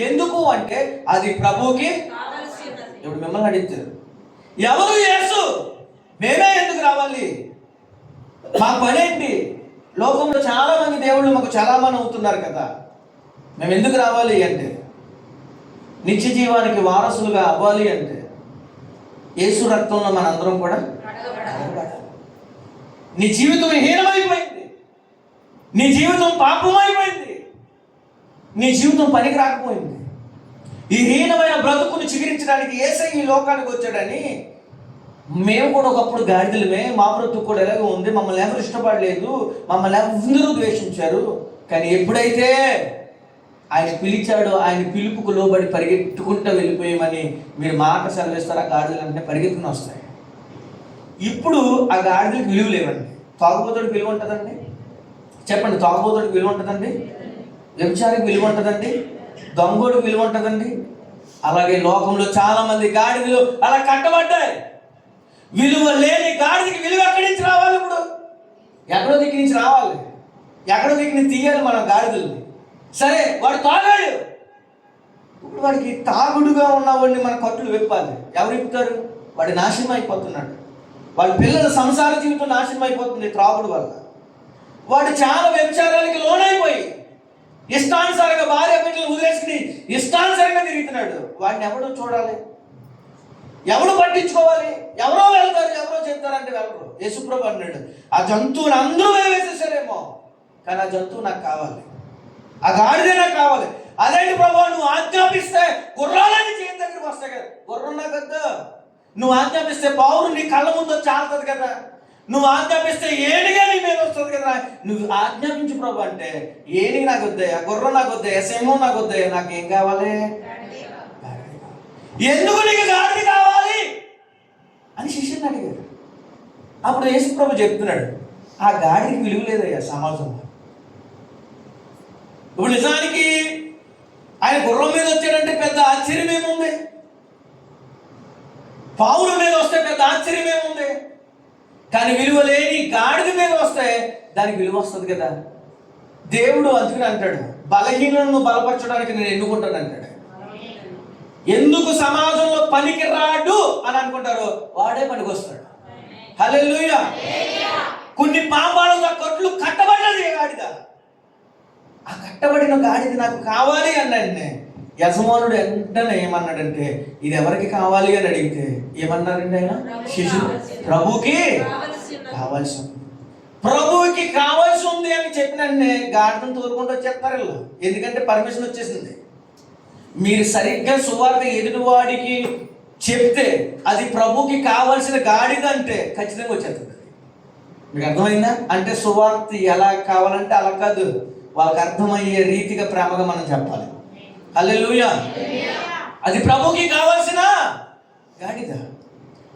ఎందుకు అంటే అది ప్రభువుకి. కావలసి ఉన్నది. ఇప్పుడు మిమ్మల్ని అడుగుతారు, ఎవరు యేసు? మేమే ఎందుకు రావాలి? మా పనేంటి? లోకంలో చాలా మంది దేవుళ్ళు మాకు చలామణి అవుతున్నారు కదా, మేము ఎందుకు రావాలి అంటే, నిత్య జీవానికి వారసులుగా అవ్వాలి అంటే యేసు రక్తంలో మనందరం కూడా కడగబడాలి. నీ జీవితం హీనమైపోయింది, నీ జీవితం పాపమైపోయింది, నీ జీవితం పనికి రాకపోయింది. ఈ హీనమైన బ్రతుకును చిగురించడానికి యేసయ్య ఈ లోకానికి వచ్చాడని మేము కూడా ఒకప్పుడు గాడిదలమే, మా బ్రతుకు కూడా ఎలాగో ఉంది, మమ్మల్ని ఎవరు ఇష్టపడలేదు, మమ్మల్ని అందరూ ద్వేషించారు. కానీ ఎప్పుడైతే ఆయన పిలిచాడో, ఆయన పిలుపుకు లోబడి పరిగెట్టుకుంటూ వెళ్ళిపోయామని మీరు మాట సెలవిస్తారా, గాడిదలు అంటే పరిగెత్తుకుని వస్తాయి. ఇప్పుడు ఆ గాడిదలకు విలువ లేవండి. తాగుబోతుడికి విలువ ఉంటుందండి? చెప్పండి, తాగుబోతుడికి విలువ ఉంటుందండి? వ్యభిచారికి విలువ ఉంటుందండి? దొంగోడికి విలువ ఉంటుందండి? అలాగే లోకంలో చాలా మంది గాడిదలు అలా కట్టబడ్డాయి. విలువ లేని గాడిదకి విలువ ఎక్కడి నుంచి రావాలి? ఇప్పుడు ఎక్కడో దిక్కు నుంచి రావాలి, ఎక్కడో దిక్కు నుంచి తీయాలి మనం గాడిదల్ని. సరే, వాడు తాగాడు, ఇప్పుడు వాడికి తాగుడుగా ఉన్నవాడిని మన కట్టులు విప్పాలి. ఎవరు విప్పుతారు? వాడి నాశనం అయిపోతున్నాడు, వాళ్ళ పిల్లల సంసార జీవితం నాశనం అయిపోతుంది త్రాగుడు వల్ల. వాడు చాలా వ్యభిచారాలకి లోనైపోయి ఇష్టానుసారంగా భార్య బిడ్డలు వదిలేసుకుని ఇష్టానుసారంగా తిరుగుతున్నాడు. వాడిని ఎవడో చూడాలి, ఎవరు పట్టించుకోవాలి? ఎవరో వెళ్తారు, ఎవరో చెప్తారంటే వెళ్ళరు. యేసుప్రభు అన్నాడు, ఆ జంతువుని అందరూ వేసేసారేమో, కానీ ఆ జంతువు నాకు కావాలి, ఆ గాడిదే నాకు కావాలి. అదేంటి ప్రభు, నువ్వు ఆజ్ఞాపిస్తే గుర్రాలని చేతి దగ్గరికి వస్తాయి కదా. గుర్రం నాకు వద్దు. నువ్వు ఆజ్ఞాపిస్తే పావురు నీ కళ్ళ ముందు చాలుతుంది కదా. నువ్వు ఆజ్ఞాపిస్తే ఏడిగా నీ మీద వస్తుంది కదా. నువ్వు ఆజ్ఞాపించు ప్రభు అంటే, ఏడికి నాకు వద్దయ్యా, గుర్రం నాకు వద్దయ్యా, సింహం నాకు వద్దయ్యా, నాకేం కావాలి? ఎందుకు నీకు గాడిద కావాలి అని శిష్యుని అడిగారు. అప్పుడు యేసుప్రభు చెప్తున్నాడు, ఆ గాడికి విలువ లేదయ్యా సమాజంలో. ఇప్పుడు నిజానికి ఆయన గుర్రం మీద వచ్చాడంటే పెద్ద ఆశ్చర్యం ఏముంది? పావుల మీద వస్తే పెద్ద ఆశ్చర్యం ఏముంది? కానీ విలువ లేని గాడిద మీద వస్తే దానికి విలువ వస్తుంది కదా. దేవుడు అందుకని అంటాడు, బలహీనులను బలపరచడానికి నేను ఎన్నుకుంటాను అంటాడు. ఎందుకు సమాజంలో పనికి రాడు అని అనుకుంటారో వాడే పనికి వస్తాడు. హల్లెలూయా. కొన్ని పాపాలుగా కొట్లు కట్టబడ్డది గాడిద. ఆ కట్టబడిన గాడిద నాకు కావాలి అన్నాడు. యజమానుడు వెంటనే ఏమన్నాడంటే, ఇది ఎవరికి కావాలి అని అడిగితే ఏమన్నారండి ఆయన? శిష్యుడు, ప్రభుకి కావాల్సి ఉంది, ప్రభువుకి కావాల్సి ఉంది అని చెప్పినంటే గాడిదను తోలుకుంటూ వచ్చేస్తారు. ఎందుకంటే పర్మిషన్ వచ్చేసింది. మీరు సరిగ్గా సువార్త ఎదుటివాడికి చెప్తే అది ప్రభుకి కావాల్సిన గాడిద అంటే ఖచ్చితంగా వచ్చేస్తుంది. మీకు అర్థమైందా? అంటే సువార్త ఎలా కావాలంటే అలా కాదు, వాళ్ళకి అర్థమయ్యే రీతిగా ప్రేమగా మనం చెప్పాలి. హల్లెలూయా. అది ప్రభుకి కావాల్సిన గాడిద,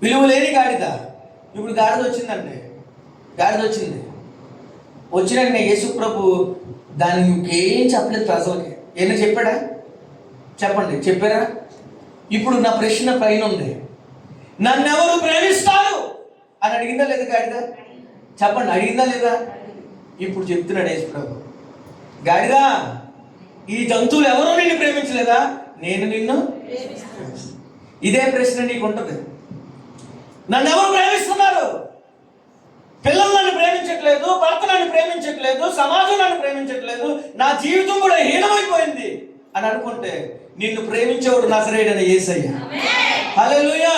విలువ లేని గాడిద. ఇప్పుడు గాడిద వచ్చిందంటే, గాడిద వచ్చింది, వచ్చినాక యేసు ప్రభు దాన్ని ఇంకేం చెప్పలేదు ప్రజలకి. ఏమైనా చెప్పాడా? చెప్పండి, చెప్పారా? ఇప్పుడు నా ప్రశ్న పైన ఉంది, నన్ను ఎవరు ప్రేమిస్తారు అని అడిగిందా లేదా గాడిద? చెప్పండి, అడిగిందా లేదా? ఇప్పుడు చెప్తున్నాడు యేసు ప్రభు, గాడిద, ఈ జంతువులు ఎవరూ నిన్ను ప్రేమించలేదా? నేను నిన్ను. ఇదే ప్రశ్న నీకు ఉంటుంది. నన్ను ఎవరు ప్రేమిస్తున్నారు? పిల్లలు నన్ను ప్రేమించట్లేదు, భర్త నన్ను ప్రేమించట్లేదు, సమాజం నన్ను ప్రేమించట్లేదు, నా జీవితం కూడా హీనమైపోయింది అని అనుకుంటే నిన్ను ప్రేమించేవాడు నజరేయుడైన యేసయ్య. హల్లెలూయా.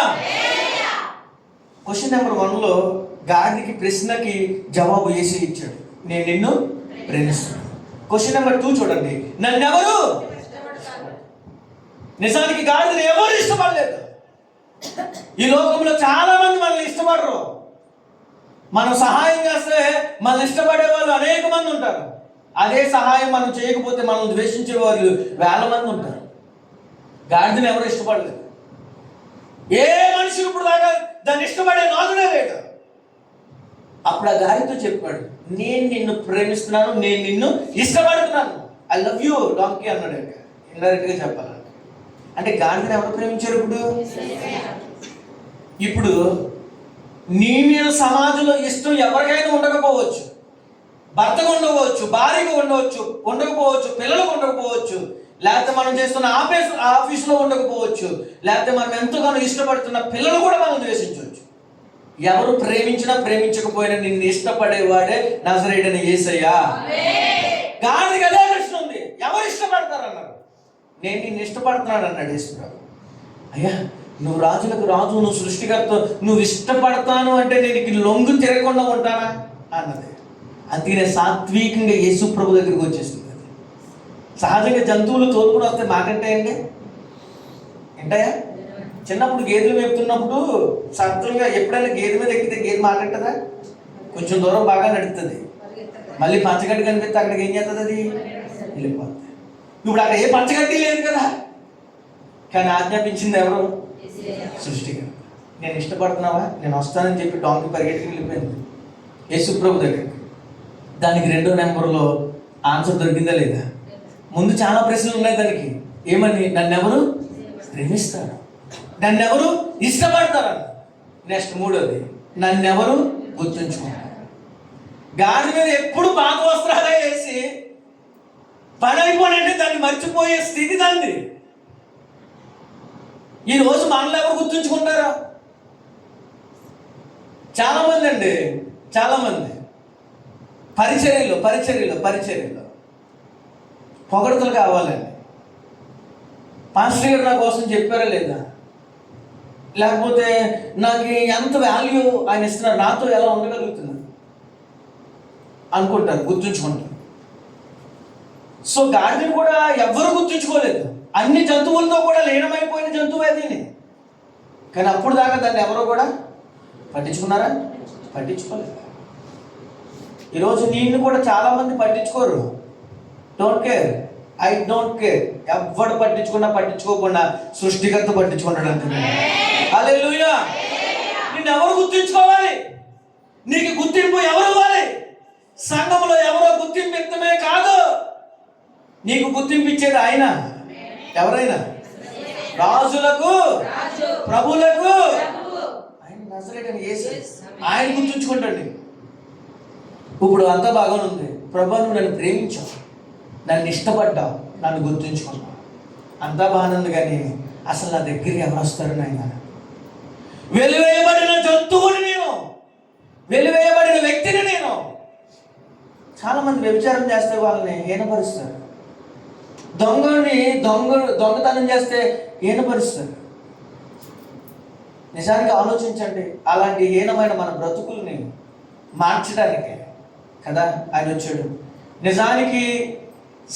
క్వశ్చన్ నెంబర్ 1లో గాడికి ప్రశ్నకి జవాబు యేసు ఇచ్చాడు, నేను నిన్ను ప్రేమిస్తున్నాను. క్వశ్చన్ నెంబర్ 2 చూడండి, నన్నెవరు? నిజానికి గాడిదని ఎవరు ఇష్టపడలేదు. ఈ లోకంలో చాలా మంది మనల్ని ఇష్టపడరు. మనం సహాయం చేస్తే మనల్ని ఇష్టపడే వాళ్ళు అనేక మంది ఉంటారు. అదే సహాయం మనం చేయకపోతే మనల్ని ద్వేషించే వాళ్ళు వేల మంది ఉంటారు. గాడిదని ఎవరు ఇష్టపడలేదు. ఏ మనిషి ఇప్పుడు దాకా దాన్ని ఇష్టపడే నాదునే లేడు. అప్పుడు ఆ గాడితో చెప్పాడు, నేను నిన్ను ప్రేమిస్తున్నాను, నేను నిన్ను ఇష్టపడుతున్నాను, ఐ లవ్ యూ డాంకీ అన్నాడు. ఇండైరెక్ట్గా చెప్పాలంటే అంటే గాడిదని ఎవరు ప్రేమించారు? ఇప్పుడు నీ మీద సమాజంలో ఇష్టం ఎవరికైనా ఉండకపోవచ్చు. భర్తగా ఉండవచ్చు, భార్యగా ఉండవచ్చు, ఉండకపోవచ్చు, పిల్లలకు ఉండకపోవచ్చు, లేకపోతే మనం చేస్తున్న ఆఫీసులో ఉండకపోవచ్చు, లేకపోతే మనం ఎంతగానో ఇష్టపడుతున్న పిల్లలు కూడా మనం ద్వేషించవచ్చు. ఎవరు ప్రేమించినా ప్రేమించకపోయినా నిన్ను ఇష్టపడేవాడే నజరేయుడైన యేసయ్య. గాడికి అదే ప్రశ్న ఉంది, ఎవరు ఇష్టపడతారన్నారు. నేను నిన్ను ఇష్టపడుతున్నాడు అన్నాడు యేసుప్రభు. అయ్యా, నువ్వు రాజులకు రాజు, నువ్వు సృష్టికర్త, నువ్వు ఇష్టపడతాను అంటే నేను లొంగు తిరగకుండా ఉంటానా అన్నది. అందుకనే సాత్వికంగా యేసుప్రభు దగ్గరికి వచ్చేసింది. సహజంగా జంతువులు తోలుకుని వస్తే మాకంటాయండి, ఏంటయ్యా? చిన్నప్పుడు గేదెలు మేపుతున్నప్పుడు సత్తులుగా ఎప్పుడైనా గేదె మీద ఎక్కితే గేదె మాకంటదా? కొంచెం దూరం బాగా నడుస్తుంది, మళ్ళీ పంచగడ్డి కనిపిస్తే అక్కడికి ఏం చేస్తుంది? అది వెళ్ళిపోతుంది. ఇప్పుడు అక్కడ ఏ పంచగడ్డి లేదు కదా, కానీ ఆజ్ఞాపించింది ఎవరు? సృష్టిగా. నేను ఇష్టపడుతున్నావా, నేను వస్తానని చెప్పి డాంకి పరిగెట్టుకుని వెళ్ళిపోయింది యేసుప్రభు దగ్గరికి. దానికి 2వ నెంబర్లో ఆన్సర్ దొరికిందా లేదా? ముందు చాలా ప్రశ్నలు ఉన్నాయి దానికి. ఏమని? నన్నెవరు ప్రేమిస్తారు, నన్నెవరు ఇష్టపడతారు. నెక్స్ట్ 3వది, నన్నెవరు గుర్తుంచుకుంటారు. గాడి మీద ఎప్పుడు పాత వస్త్రాలే వేసి పని అయిపోయినంటే దాన్ని మర్చిపోయే స్థితి దాన్ని. ఈరోజు మనల్ని ఎవరు గుర్తుంచుకుంటారా? చాలామంది అండి, చాలామంది పరిచర్యలో పొగడతలు కావాలండి. పాస్టర్ గారు నా కోసం చెప్పారా లేదా, లేకపోతే నాకు ఎంత వాల్యూ ఆయన ఇస్తున్నారు, నాతో ఎలా ఉండగలుగుతున్నారు అనుకుంటారు, గుర్తుంచుకుంటారు. సో గాడిని కూడా ఎవ్వరూ గుర్తుంచుకోలేదు. అన్ని జంతువులతో కూడా లీనమైపోయిన జంతువు అది. కానీ అప్పుడు దాకా దాన్ని ఎవరో కూడా పట్టించుకున్నారా? పట్టించుకోలేదు. ఈరోజు నిన్ను కూడా చాలామంది పట్టించుకోరు. Don't care, I don't care. ఎవడు పట్టించుకున్నా పట్టించుకోకుండా సృష్టికర్త పట్టించుకుంటాడు అంతే. హల్లెలూయా. నిన్ను ఎవరు గుర్తించుకోవాలి? నీకు గుర్తింపు ఎవరు ఇవ్వాలి? సంఘంలో ఎవరో గుర్తింపు ఇస్తమే కాదు, నీకు గుర్తింపు ఇచ్చేది ఆయన. ఎవరైనా రాజులకు ప్రభులకు ఆయన నజరేయుడైన యేసు, ఆయన గుర్తుంచుకుంటాడు. ఇప్పుడు అంతా బాగానే ఉంది. ప్రభు, నువ్వు నన్ను ప్రేమించావు, నన్ను ఇష్టపడ్డావు, నన్ను గుర్తుంచుకున్నావు, అంతా బాగానే ఉంది. కానీ అసలు నా దగ్గరికి ఎవరు వస్తారు నాయన? వెలివేయబడిన జంతువుని నేను, వెలివేయబడిన వ్యక్తిని నేను. చాలామంది వ్యభిచారం చేస్తే వాళ్ళని హీనపరుస్తారు, దొంగతనం చేస్తే హీనపరుస్తారు. నిజానికి ఆలోచించండి, అలాంటి హీనమైన మన బ్రతుకుల్ని మార్చడానికి కదా ఆయన వచ్చాడు. నిజానికి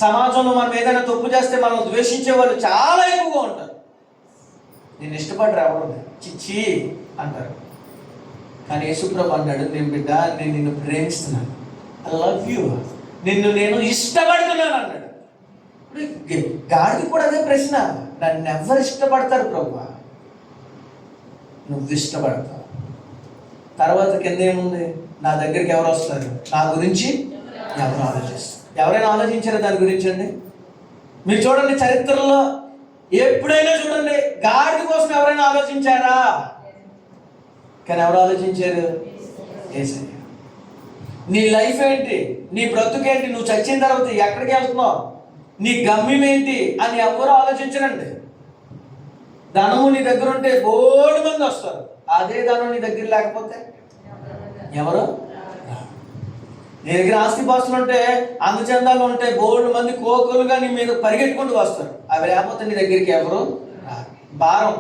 సమాజంలో మనం ఏదైనా తప్పు చేస్తే మనం ద్వేషించే వాళ్ళు చాలా ఎక్కువగా ఉంటారు. నేను ఇష్టపడరు ఎవరు, చిచ్చి అంటారు. కానీ యేసుప్రభు అన్నాడు, నేను బిడ్డ, నేను నిన్ను ప్రేమిస్తున్నాను, ఐ లవ్ యూ, నిన్ను నేను ఇష్టపడుతున్నాను అన్నాడు. గాడికి కూడా అదే ప్రశ్న, నన్ను ఎవరు ఇష్టపడతారు ప్రభు? నువ్వు ఇష్టపడతావు. తర్వాత కింద ఏముంది? నా దగ్గరికి ఎవరు వస్తారు, నా గురించి ఎవరు ఆలోచిస్తారు? ఎవరైనా ఆలోచించారా దాని గురించి అండి? మీరు చూడండి, చరిత్రలో ఎప్పుడైనా చూడండి, గాడి కోసం ఎవరైనా ఆలోచించారా? కానీ ఎవరు ఆలోచించారు? యేసయ్య. నీ లైఫ్ ఏంటి, నీ బ్రతుకేంటి, నువ్వు చచ్చిన తర్వాత ఎక్కడికి వెళ్తున్నావు, నీ గమ్యం ఏంటి అని ఎవరు ఆలోచించరండి. ధనము నీ దగ్గర ఉంటే బోల్డ్ మంది వస్తారు, అదే ధనం నీ దగ్గర లేకపోతే ఎవరు? నీ దగ్గర ఆస్తిపాస్తులు ఉంటే, అందచందాలు ఉంటే బోల్డ్ మంది కోకులుగా నీ మీద పరిగెట్టుకుంటూ వస్తారు, అవి లేకపోతే నీ దగ్గరికి ఎవరు? భారం,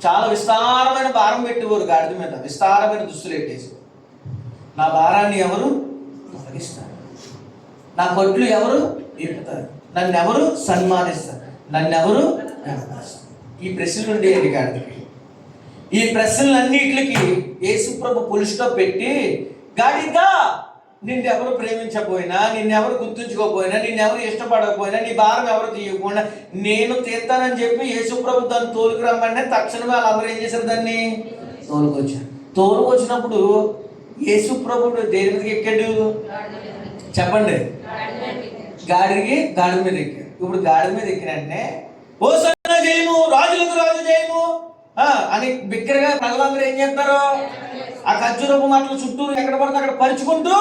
చాలా విస్తారమైన భారం పెట్టేవారు గాడిద మీద, విస్తారమైన దుస్తులు పెట్టేసి. నా భారాన్ని ఎవరు తొలగిస్తారు? నా కొట్లు ఎవరు ఇప్పుతారు? నన్ను ఎవరు సన్మానిస్తారు? నన్ను ఎవరు? ఈ ప్రశ్నలు ఉండేది గాడిదకి. ఈ ప్రశ్నలన్నిటికి యేసుప్రభు పులి స్టాప్ పెట్టి, గాడిదా, నిన్నెవరు ప్రేమించకపోయినా, నిన్నెవరు గుర్తుంచుకోకపోయినా, నిన్నెవరు ఇష్టపడకపోయినా, నీ భారం ఎవరు తీయకపోయినా నేను తీస్తానని చెప్పి యేసుప్రభు దాన్ని తోలుకు రమ్మంటే తక్షణమే వాళ్ళందరూ ఏం చేశారు? దాన్ని తోలుకొచ్చారు. తోలుకొచ్చినప్పుడు యేసుప్రభుడు దేని మీదకి ఎక్కాడు చెప్పండి? గాడి మీద ఎక్కాడు. ఇప్పుడు గాడి మీద ఎక్కినంటే ఓ సన్న జయము, రాజులకు రాజు జయము అని బిగ్గరగా ప్రజలందరూ ఏం చేస్తారు? ఆ ఖర్జూరపు మాటలు చుట్టూ ఎక్కడ పడితే అక్కడ పరుచుకుంటూ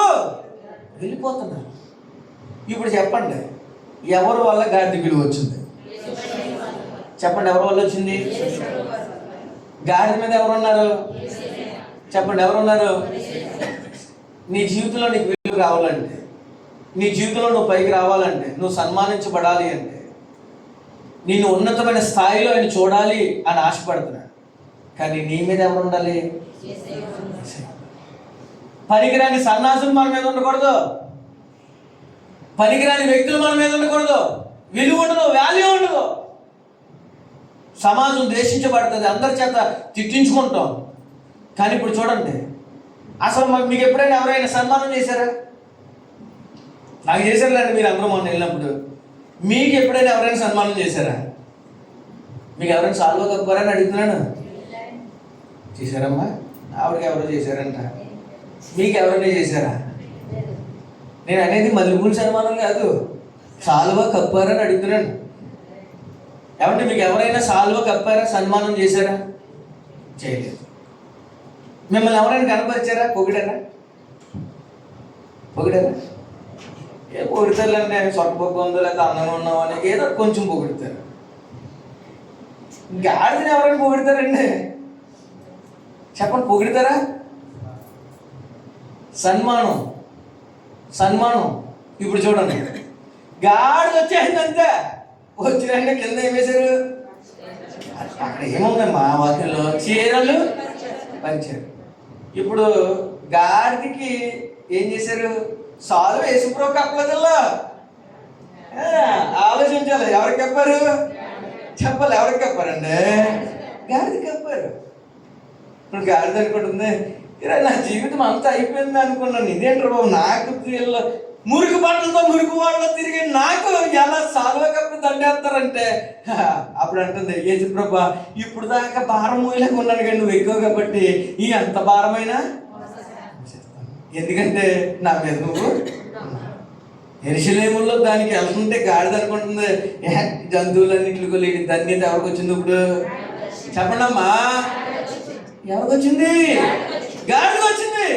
వెళ్ళిపోతున్నారు. ఇప్పుడు చెప్పండి, ఎవరి వల్ల గాడిద విలువ వచ్చింది? చెప్పండి, ఎవరి వల్ల వచ్చింది? గాడిద మీద ఎవరున్నారు? చెప్పండి, ఎవరున్నారు? నీ జీవితంలో నీకు విలువ రావాలంటే, నీ జీవితంలో నువ్వు పైకి రావాలంటే, నువ్వు సన్మానించబడాలి అంటే, నిన్ను ఉన్నతమైన స్థాయిలో ఆయన చూడాలి అని ఆశపడుతున్నాడు. కానీ నీ మీద ఎవరు ఉండాలి? పనికిరాని సన్నాసులు మన మీద ఉండకూడదు, పనికిరాని వ్యక్తులు మన మీద ఉండకూడదు. విలువ ఉండదు, వాల్యూ ఉండదు. సమాజం ద్వేషించబడుతుంది, అందరి చేత తిట్టించుకుంటాం. కానీ ఇప్పుడు చూడండి, అసలు మీకు ఎప్పుడైనా ఎవరైనా సన్మానం చేశారా? నాకు చేశారులేండి, మీరు అందరూ మొన్న వెళ్ళినప్పుడు. మీకు ఎప్పుడైనా ఎవరైనా సన్మానం చేశారా? మీకు ఎవరైనా సాల్వా కప్పారని అడుగుతున్నాను. చేశారమ్మా? ఆవిడకి ఎవరో చేశారంట. మీకు ఎవరైనా చేశారా? నేను అనేది మల్లెపూల సన్మానం కాదు, సాల్వా కప్పారని అడుగుతున్నాను. ఏమంటే మీకు ఎవరైనా సాల్వా కప్పారా, సన్మానం చేశారా? చేయలేదు. మిమ్మల్ని ఎవరైనా కనపరిచారా? పొగిడారా? ఏ పొగిడతారులేండి, సొట్టపొక్క ఉందో లేకపోతే అందంగా ఉన్నావు అని ఏదో కొంచెం పొగిడతారు. గాడిదని ఎవరైనా పొగిడతారండి? చెప్పండి, పొగిడతారా? సన్మానం ఇప్పుడు చూడండి, గాడి వచ్చేసిందంతే. వచ్చిన కింద ఏం వేశారు? అక్కడ ఏమున్నాయి మా వాక్యంలో? చీరలు పంచారు. ఇప్పుడు గాడికి ఏం చేశారు? సాల్వ వేసుకురో కప్పలేదల్లా. ఆలోచించాలి, ఎవరికి కప్పారు? చెప్పాలి, ఎవరికి కప్పారండి? గాడిది కప్పారు. ఇప్పుడు గాడిద అనుకుంటుంది, నా జీవితం అంతా అయిపోయింది అనుకున్నాను. ఇదేంటారు బాబు, నాకు మురికి బట్టలతో మురికి వాళ్ళలో తిరిగి నాకు ఎలా సాల్వ కప్పి దండేస్తారంటే, అప్పుడు అంటుంది, యేసు ప్రభా ఇప్పుడు దాకా భారం మూయలేక ఉన్నాను కానీ నువ్వు ఎక్కువ కాబట్టి ఈ ఎంత భారమైనా ఎందుకంటే నా మీద నువ్వు. యెరూషలేములో దానికి వెళ్తుంటే గాడిద అనుకుంటుంది, జంతువులన్నింటికి లేని ధన్యత ఎవరికి వచ్చింది? ఇప్పుడు చెప్పండి అమ్మా, ఎవరికి వచ్చింది? గాడిద వచ్చింది,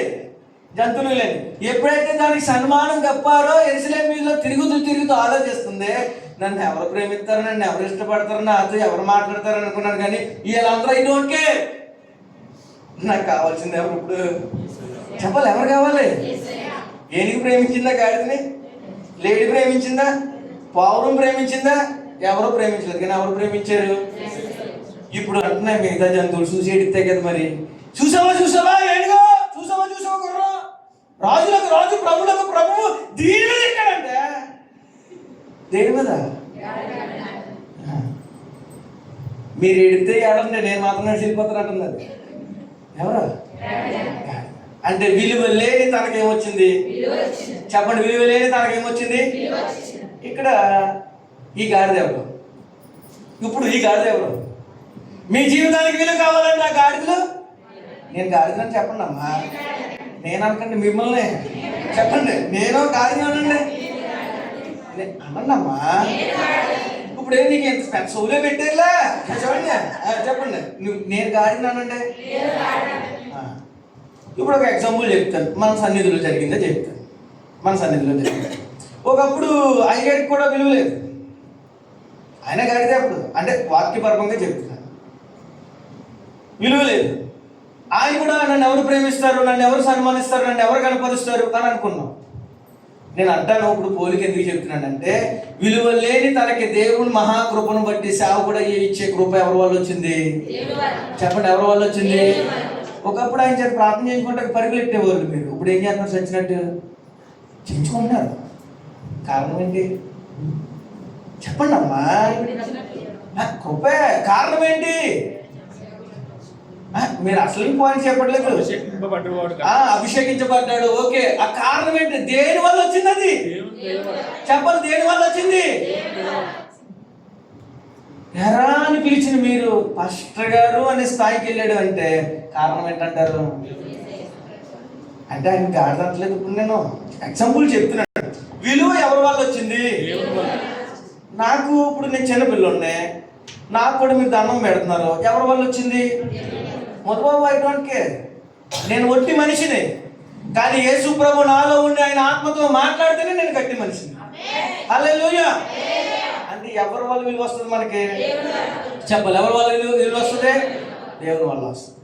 జంతువులు లేని. ఎప్పుడైతే దానికి సన్మానం కప్పారో యెరూషలేములో తిరుగుతూ ఆలోచిస్తుంది, నన్ను ఎవరు ప్రేమిస్తారు, నన్ను ఎవరు ఇష్టపడతారు, నాతో ఎవరు మాట్లాడతారు అనుకున్నాను. కానీ వీళ్ళందరూ ఐ డోంట్ కేర్. నాకు కావాల్సింది ఎవరు? ఇప్పుడు చెప్పాలి, ఎవరు కావాలి? ఏనుగు ప్రేమించిందా గాడిదని? లేడీ ప్రేమించిందా? పావురం ప్రేమించిందా? ఎవరో ప్రేమించలేదు. కానీ ఎవరు ప్రేమించారు? ఇప్పుడు అంటున్నాయి మిగతా జంతువులు సూసైడ్ ఇస్తాయి కదా. మరి చూసావా ఏనుగో, చూసావా గుర్రం, రాజులకు రాజు, ప్రభులకు ప్రభువు దీని మీద ఎక్కాడంటే. దేని మీద? మీరు ఎడితే ఏడంటే నేను మాత్రం వెళ్ళిపోతాను అంటున్నది ఎవరు? అంటే విలువ లేని తనకేమొచ్చింది? చెప్పండి, విలువ లేని తనకేమొచ్చింది? ఇక్కడ ఈ గాడిద ఎవరు? ఇప్పుడు ఈ గాడిద ఎవరు? మీ జీవితానికి విలువ కావాలంటే ఆ గాడిదలో నేను గాడిదని చెప్పండి అమ్మా. నేను అనకండి, మిమ్మల్ని చెప్పండి. నేను గాడిద అనండి అనండి అమ్మా. ఇప్పుడు ఏం నీకు ఎంత సౌలే పెట్టేలా చూడండి, చెప్పండి. నేను గాడిని అనండి. ఇప్పుడు ఒక ఎగ్జాంపుల్ చెప్తాను. మన సన్నిధిలో జరిగిందే చెప్తాను. ఒకప్పుడు అయ్యగారికి కూడా విలువ లేదు. ఆయన గాడిదే అప్పుడు, అంటే వాక్యపరంగా చెప్తున్నాను, విలువ లేదు. ఆయన కూడా నన్ను ఎవరు ప్రేమిస్తారు, నన్ను ఎవరు సన్మానిస్తారు, నన్ను ఎవరు కనపరుస్తారు అని అనుకున్నాం. నేను అంటాను, ఇప్పుడు పోలిక ఎందుకు చెప్తున్నానంటే, విలువ లేని తనకి దేవుని మహాకృపను బట్టి సేవకుడు ఇచ్చే కృప ఎవరి వల్ల వచ్చింది? చెప్పండి, ఎవరి వల్ల వచ్చింది? ఒకప్పుడు ఆయన చేత ప్రార్థన చేసుకుంటే పరుగులు ఎట్టేవాళ్ళు. మీరు ఇప్పుడు ఏం చేస్తున్నారు? చచ్చినట్టు చేయించుకుంటున్నారు. కారణం ఏంటి? చెప్పండి అమ్మా. కృపే కారణం ఏంటి? మీరు అసలు పాయింట్ చెప్పట్లేదు. అభిషేకించబడ్డాడు, ఓకే. ఆ కారణం ఏంటి? దేని వల్ల వచ్చింది అది? చెప్పండి, దేని వల్ల వచ్చింది? ఎరా అని పిలిచిన మీరు పాస్టర్ గారు అనే స్థాయికి వెళ్ళాడు అంటే కారణం ఏంటంటారు? అంటే ఆయన గాడదట్లేదు. ఇప్పుడు నేను ఎగ్జాంపుల్ చెప్తున్నాను. విలువ ఎవరి వల్ల వచ్చింది? నాకు ఇప్పుడు నేను చిన్నపిల్లున్నే, నాకు కూడా మీరు దండం పెడుతున్నారు, ఎవరి వల్ల వచ్చింది? మొదబాబు ఐ డోంట్ కేర్. నేను ఒట్టి మనిషిని, కానీ యేసు ప్రభు నాలో ఉండి ఆయన ఆత్మతో మాట్లాడితేనే నేను గట్టి మనిషిని. హల్లెలూయా. అంటే ఎవరి వల్ల విలువ వస్తుంది మనకి? చెప్పాలి, ఎవరి వల్ల విలువ వస్తుంది? దేవుని వల్ల వస్తుంది.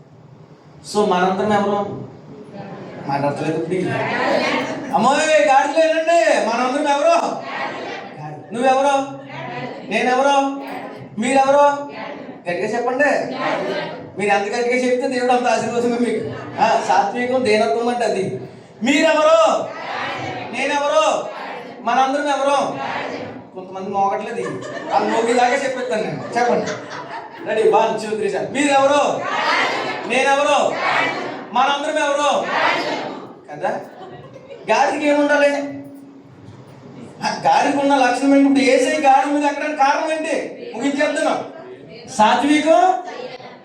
సో మనందరం ఎవరు మాట్లాడలేదు ఇప్పుడు? అమ్మాయి గాడిలేనండి, మనందరం ఎవరు? నువ్వెవరో, నేనెవరో, మీరెవరో? గట్టిగా చెప్పండి. మీరు ఎంత గట్టిగా చెప్తే దేవుడు అంత ఆశీర్వాదంగా మీకు. సాత్వికం దేనత్వం అంటే అది. మీరెవరో, నేనెవరో, మనందరం ఎవరో? కొంతమంది మోగట్లేదు, వాళ్ళు మోగిలాగా చెప్పేస్తాను నేను. చెప్పండి, రెడీ, 1 2 3 సార్. మీరెవరో, నేనెవరో, మనందరం ఎవరో కదా. గాడికి ఏముండాలి? గాడికి ఉన్న లక్షణం ఏంటి? ఇప్పుడు ఏసై గాడి మీద ఎక్కడానికి కారణం ఏంటి? ముగించేద్దాను. సాత్వికం.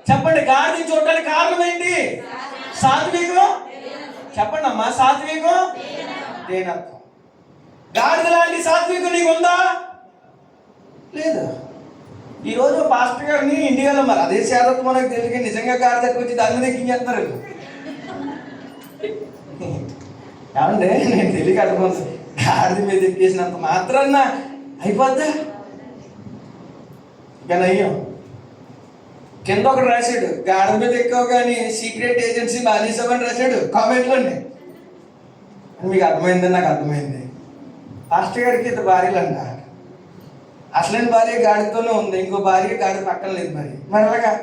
చెప్పండి, గాడిని చూడడానికి కారణం ఏంటి? సాత్వికం. చెప్పండి అమ్మా, సాత్వికం దేనత్వం. గాడిద లాంటి సాత్వికం నీకు ఉందా? లేదా? ఈరోజు పాస్టర్ గారిని ఇండియాలో, మరి అదే శారత్వం మనకు తెలియక నిజంగా గాడిద దగ్గర వచ్చి దాని మీద ఎక్కించేస్తారు. ఏమంటే నేను తెలియక అర్థమవుతుంది, గాడిద మీద ఎక్కేసినంత మాత్రాన్న అయిపోద్దా? కానీ అయ్యాం. కింద ఒకటి రాశాడు, గాడిద మీద ఎక్కావు కానీ సీక్రెట్ ఏజెన్సీ బాధిస్తామని రాశాడు కామెంట్లోనే. మీకు అర్థమైందని నాకు అర్థమైంది. పాస్టర్ గారికి ఇద్దరు భార్యలు అంట. అసలైన భార్య గాడితోనే ఉంది, ఇంకో భార్య గాడి పక్కన లేదు. మరి అలాగా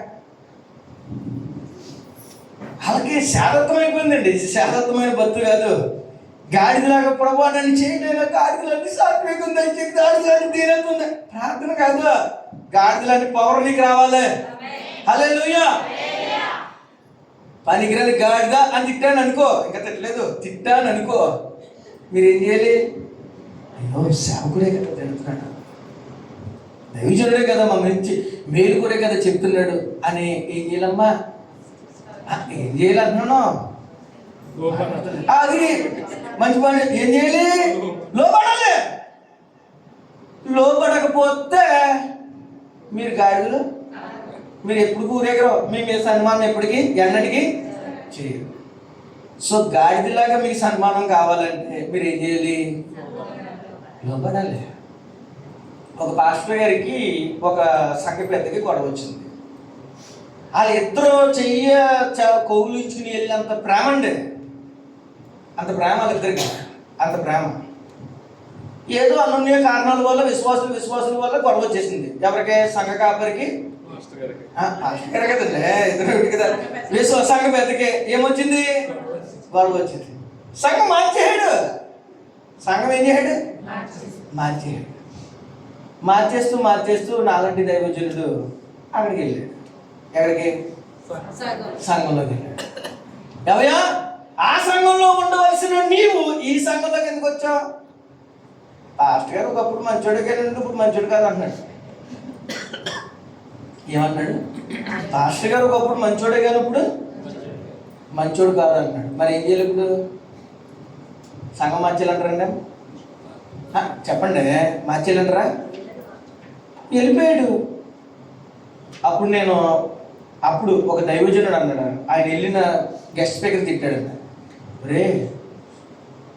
అలాగే శారత్వం అయిపోయిందండి. శారత్వమైన బతు కాదు. గాడిదలాగా ప్రభు నన్ను చేయలేక గాడిదలాంటి సాత్వికం దయచేసి, గాడిదలాంటి దీనత్వం ప్రార్థన కాదు, గాడిదలాంటి పవర్ నీకు రావాలి. హల్లెలూయా. పనికిరాని గాడిద అని తిట్టాను అనుకో, ఇంకా తిట్టలేదు, తిట్టాను అనుకో, మీరేం చేయాలి? అయ్యో సేవకుడే కదా తిడుతున్నాడు, దైవజనుడే కదా మా మంచి మేలు కూడా కదా చెప్తున్నాడు అని ఏం చేయాలమ్మా? ఏం చేయాలి అంటున్నాను? అది మంచి పని. ఏం చేయాలి? లోపడాలి. లోపడకపోతే మీరు గాడిదలు, మీరు ఎప్పుడు ఊరేగరు, మీ మీద సన్మానం ఎప్పటికీ ఎన్నటికీ చేయరు. సో గాడిదలాగా మీకు సన్మానం కావాలంటే మీరు ఏం చేయాలి? లోపడాలి. ఒక పాస్టర్ గారికి ఒక సంఘ పెద్దకి గొడవ వచ్చింది. వాళ్ళిద్దరూ కొవ్వులు ఇచ్చుకుని వెళ్ళినంత ప్రేమ అండి, అంత ప్రేమ వాళ్ళిద్దరికి, అంత ప్రేమ. ఏదో అనన్య కారణాల వల్ల విశ్వాసుల వల్ల గొడవ వచ్చేసింది. ఎవరికి? సంఘ కాపరికి, పాస్టర్ గారు కదండి, ఇద్దరు కదా. సంఘ పెద్దకి ఏమొచ్చింది? గొడవ వచ్చింది. సంఘం మార్చేసాడు. సంఘం ఏం చేశాడు? మార్చేసాడు. మార్చేస్తూ నాలంటి దైవజనుడు అక్కడికి వెళ్ళాడు. ఎక్కడికి? సంఘంలోకి వెళ్ళాడు. ఎవయా ఆ సంఘంలో ఉండవలసిన నీవు ఈ సంఘంలోకి ఎందుకు వచ్చావు? పాస్టర్ గారు ఒకప్పుడు మంచోడు కానీ ఇప్పుడు మంచోడు కాదు అన్నాడు. ఏమన్నాడు? పాస్టర్ గారు ఒకప్పుడు మంచోడే కానీ ఇప్పుడు మంచోడు కాదు అన్నాడు. మరి ఏం చేయాలి ఇప్పుడు? సంఘం మార్చేయాలంటారండి? చెప్పండి, మార్చేయాలంటారా? వెళ్ళిపోయాడు. అప్పుడు ఒక దైవజనుడు అన్నాడు, ఆయన వెళ్ళిన గెస్ట్ స్పీకర్ తిట్టాడు. రే,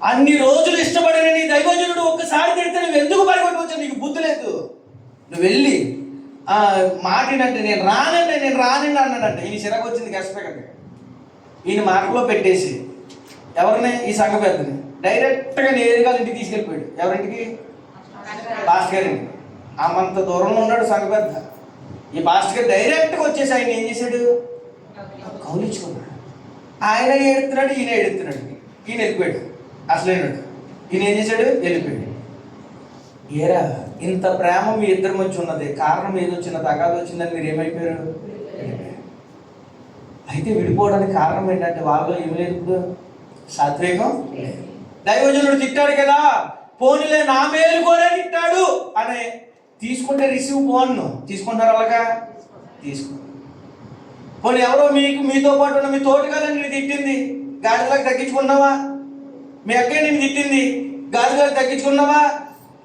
అన్ని రోజులు ఇష్టపడిన నీ దైవజనుడు ఒక్కసారి తిడితే నువ్వు ఎందుకు పరిగొట్టవచ్చు? నీకు బుద్ధి లేదు. నువ్వు వెళ్ళి మాటినంటే నేను రానండి అన్నాడంటే. ఈయన చిరాకు వచ్చింది గెస్ట్ స్పీకర్కి. ఈయన మాటలో పెట్టేసి ఎవరిని? ఈ సంఘ పెద్దని డైరెక్ట్గా నేరుగా ఇంటికి తీసుకెళ్ళిపోయాడు. ఎవరింటికి? పాస్టర్ గారింటికి. ఆమంత దూరంలో ఉన్నాడు సంఘ పెద్ద. ఈ పాస్టర్ గారు డైరెక్ట్గా వచ్చేసి ఆయన ఏం చేశాడు? కౌలించుకున్నాడు. ఆయన ఏడుతున్నాడు, ఈయన ఏడుతున్నాడు. ఈయన వెళ్ళిపోయాడు అసలైనడు. ఈయన ఏం చేశాడు? వెళ్ళిపోయాడు. ఏరా, ఇంత ప్రేమ మీ ఇద్దరి మధ్య ఉన్నది, కారణం ఏదో చిన్న తగాదు వచ్చిందని మీరు ఏమైపోయారు? అయితే విడిపోవడానికి కారణం ఏంటంటే వాళ్ళలో ఏం లేదు, ఇప్పుడు సాత్వికం లేదు. దైవజనుడు తిట్టాడు కదా, పోనీలే నా మేలు కోరే తిట్టాడు అని తీసుకుంటే రిసీవ్ పోను తీసుకుంటారు. అలాగా తీసుకో. పోనీ ఎవరో మీతో పాటు ఉన్న మీ తోటగా నిన్ను తిట్టింది, గాడిలాగా తగ్గించుకున్నావా? మీ అక్కయ్య నిన్ను తిట్టింది, గాడిలాగా తగ్గించుకున్నావా?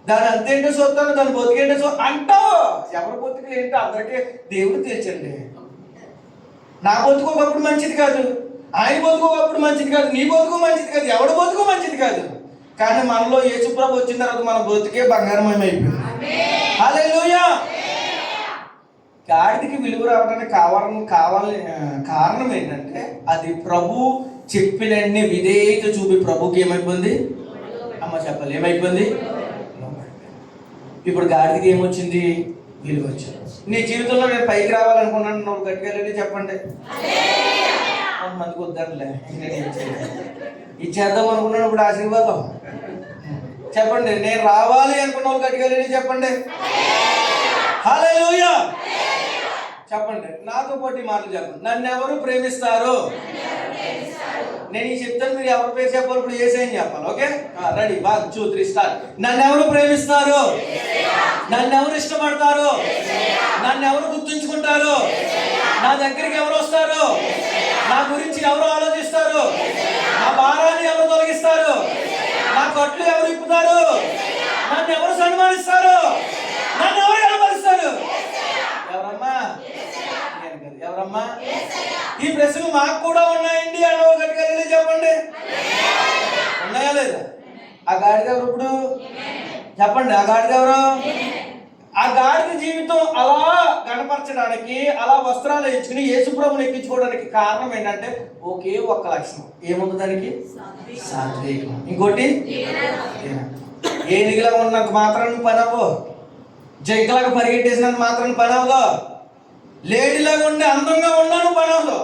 దాని అంతేంటో చూస్తాను, దాని బతికేంటో అంటావు. ఎవరి బతుకులు ఏంటో అందరికీ దేవుడు తెచ్చండి. నా బతుకు ఒకప్పుడు మంచిది కాదు, ఆయన బతుకు అప్పుడు మంచిది కాదు, నీ బతుకు మంచిది కాదు, ఎవడు బతుకు మంచిది కాదు. కానీ మనలో యేసుప్రభు వచ్చిన తర్వాత మన బతుకే బంగారమయం అయిపోయింది. హల్లెలూయా. గాడిదకి విలువ రావడానికి కారణం ఏంటంటే అది ప్రభు చెప్పినన్ని విధేయత చూపి ప్రభుకి ఏమైపోయింది? అమ్మ చెప్పాలి, ఏమైపోయింది? ఇప్పుడు గాడిదకి ఏమొచ్చింది? విలువ వచ్చింది. నీ జీవితంలో నేను పైకి రావాలనుకున్నాను, నువ్వు గట్టిగా చెప్పండి. కొంతమందికి వద్దనులే, ఇచ్చేద్దాం అనుకున్నాను ఇప్పుడు ఆశీర్వాదం. చెప్పండి, నేను రావాలి అనుకున్న వాళ్ళు గట్టిగా చెప్పండి. హల్లెలూయా. చెప్పండి, నాతో పాటు మాటలు చెప్పండి. నన్ను ఎవరు ప్రేమిస్తారు? నేను ఈ చెప్తాను, మీరు ఎవరి పేరు చెప్పాలి? ఇప్పుడు యేసయ్యని చెప్పాలి. Okay, ready, 1 2 3 start. నన్ను ఎవరు ప్రేమిస్తారు? నన్ను ఎవరు ఇష్టపడతారు? నన్ను ఎవరు గుర్తుంచుకుంటారు? నా దగ్గరికి ఎవరు వస్తారు? నా గురించి ఎవరు ఆలోచిస్తారు? నా భారాన్ని ఎవరు తొలగిస్తారు? నా కట్లు ఎవరు ఇప్పుతారు? నన్ను ఎవరు సన్మానిస్తారు? నన్ను ఎవరు కనపరుస్తారు? ఎవరమ్మా? ఎవరమ్మా? ఈ ప్రశ్నలు మాకు కూడా ఉన్నాయండి అని గట్టిగా చెప్పండి. ఉన్నాయా లేదా? ఆ గాడిద ఎవరు ఇప్పుడు? చెప్పండి, ఆ గాడిద ఎవరు? ఆ గాడిద జీవితం అలా కనపరచడానికి, అలా వస్త్రాలు ఇచ్చుకుని యేసుప్రభుని ఎక్కించుకోవడానికి కారణం ఏంటంటే ఒకే ఒక్క లక్షణం. ఏముంది దానికి? సాత్వికం. ఇంకోటి ఏనుగులా ఉన్నంత మాత్రం పని అవ్వదు, జంకలాగా పరిగెట్టేసినంత మాత్రం పని అవ్వదు, లేడీలాగా ఉంటే అందంగా ఉన్నాను పని అవ్వదు,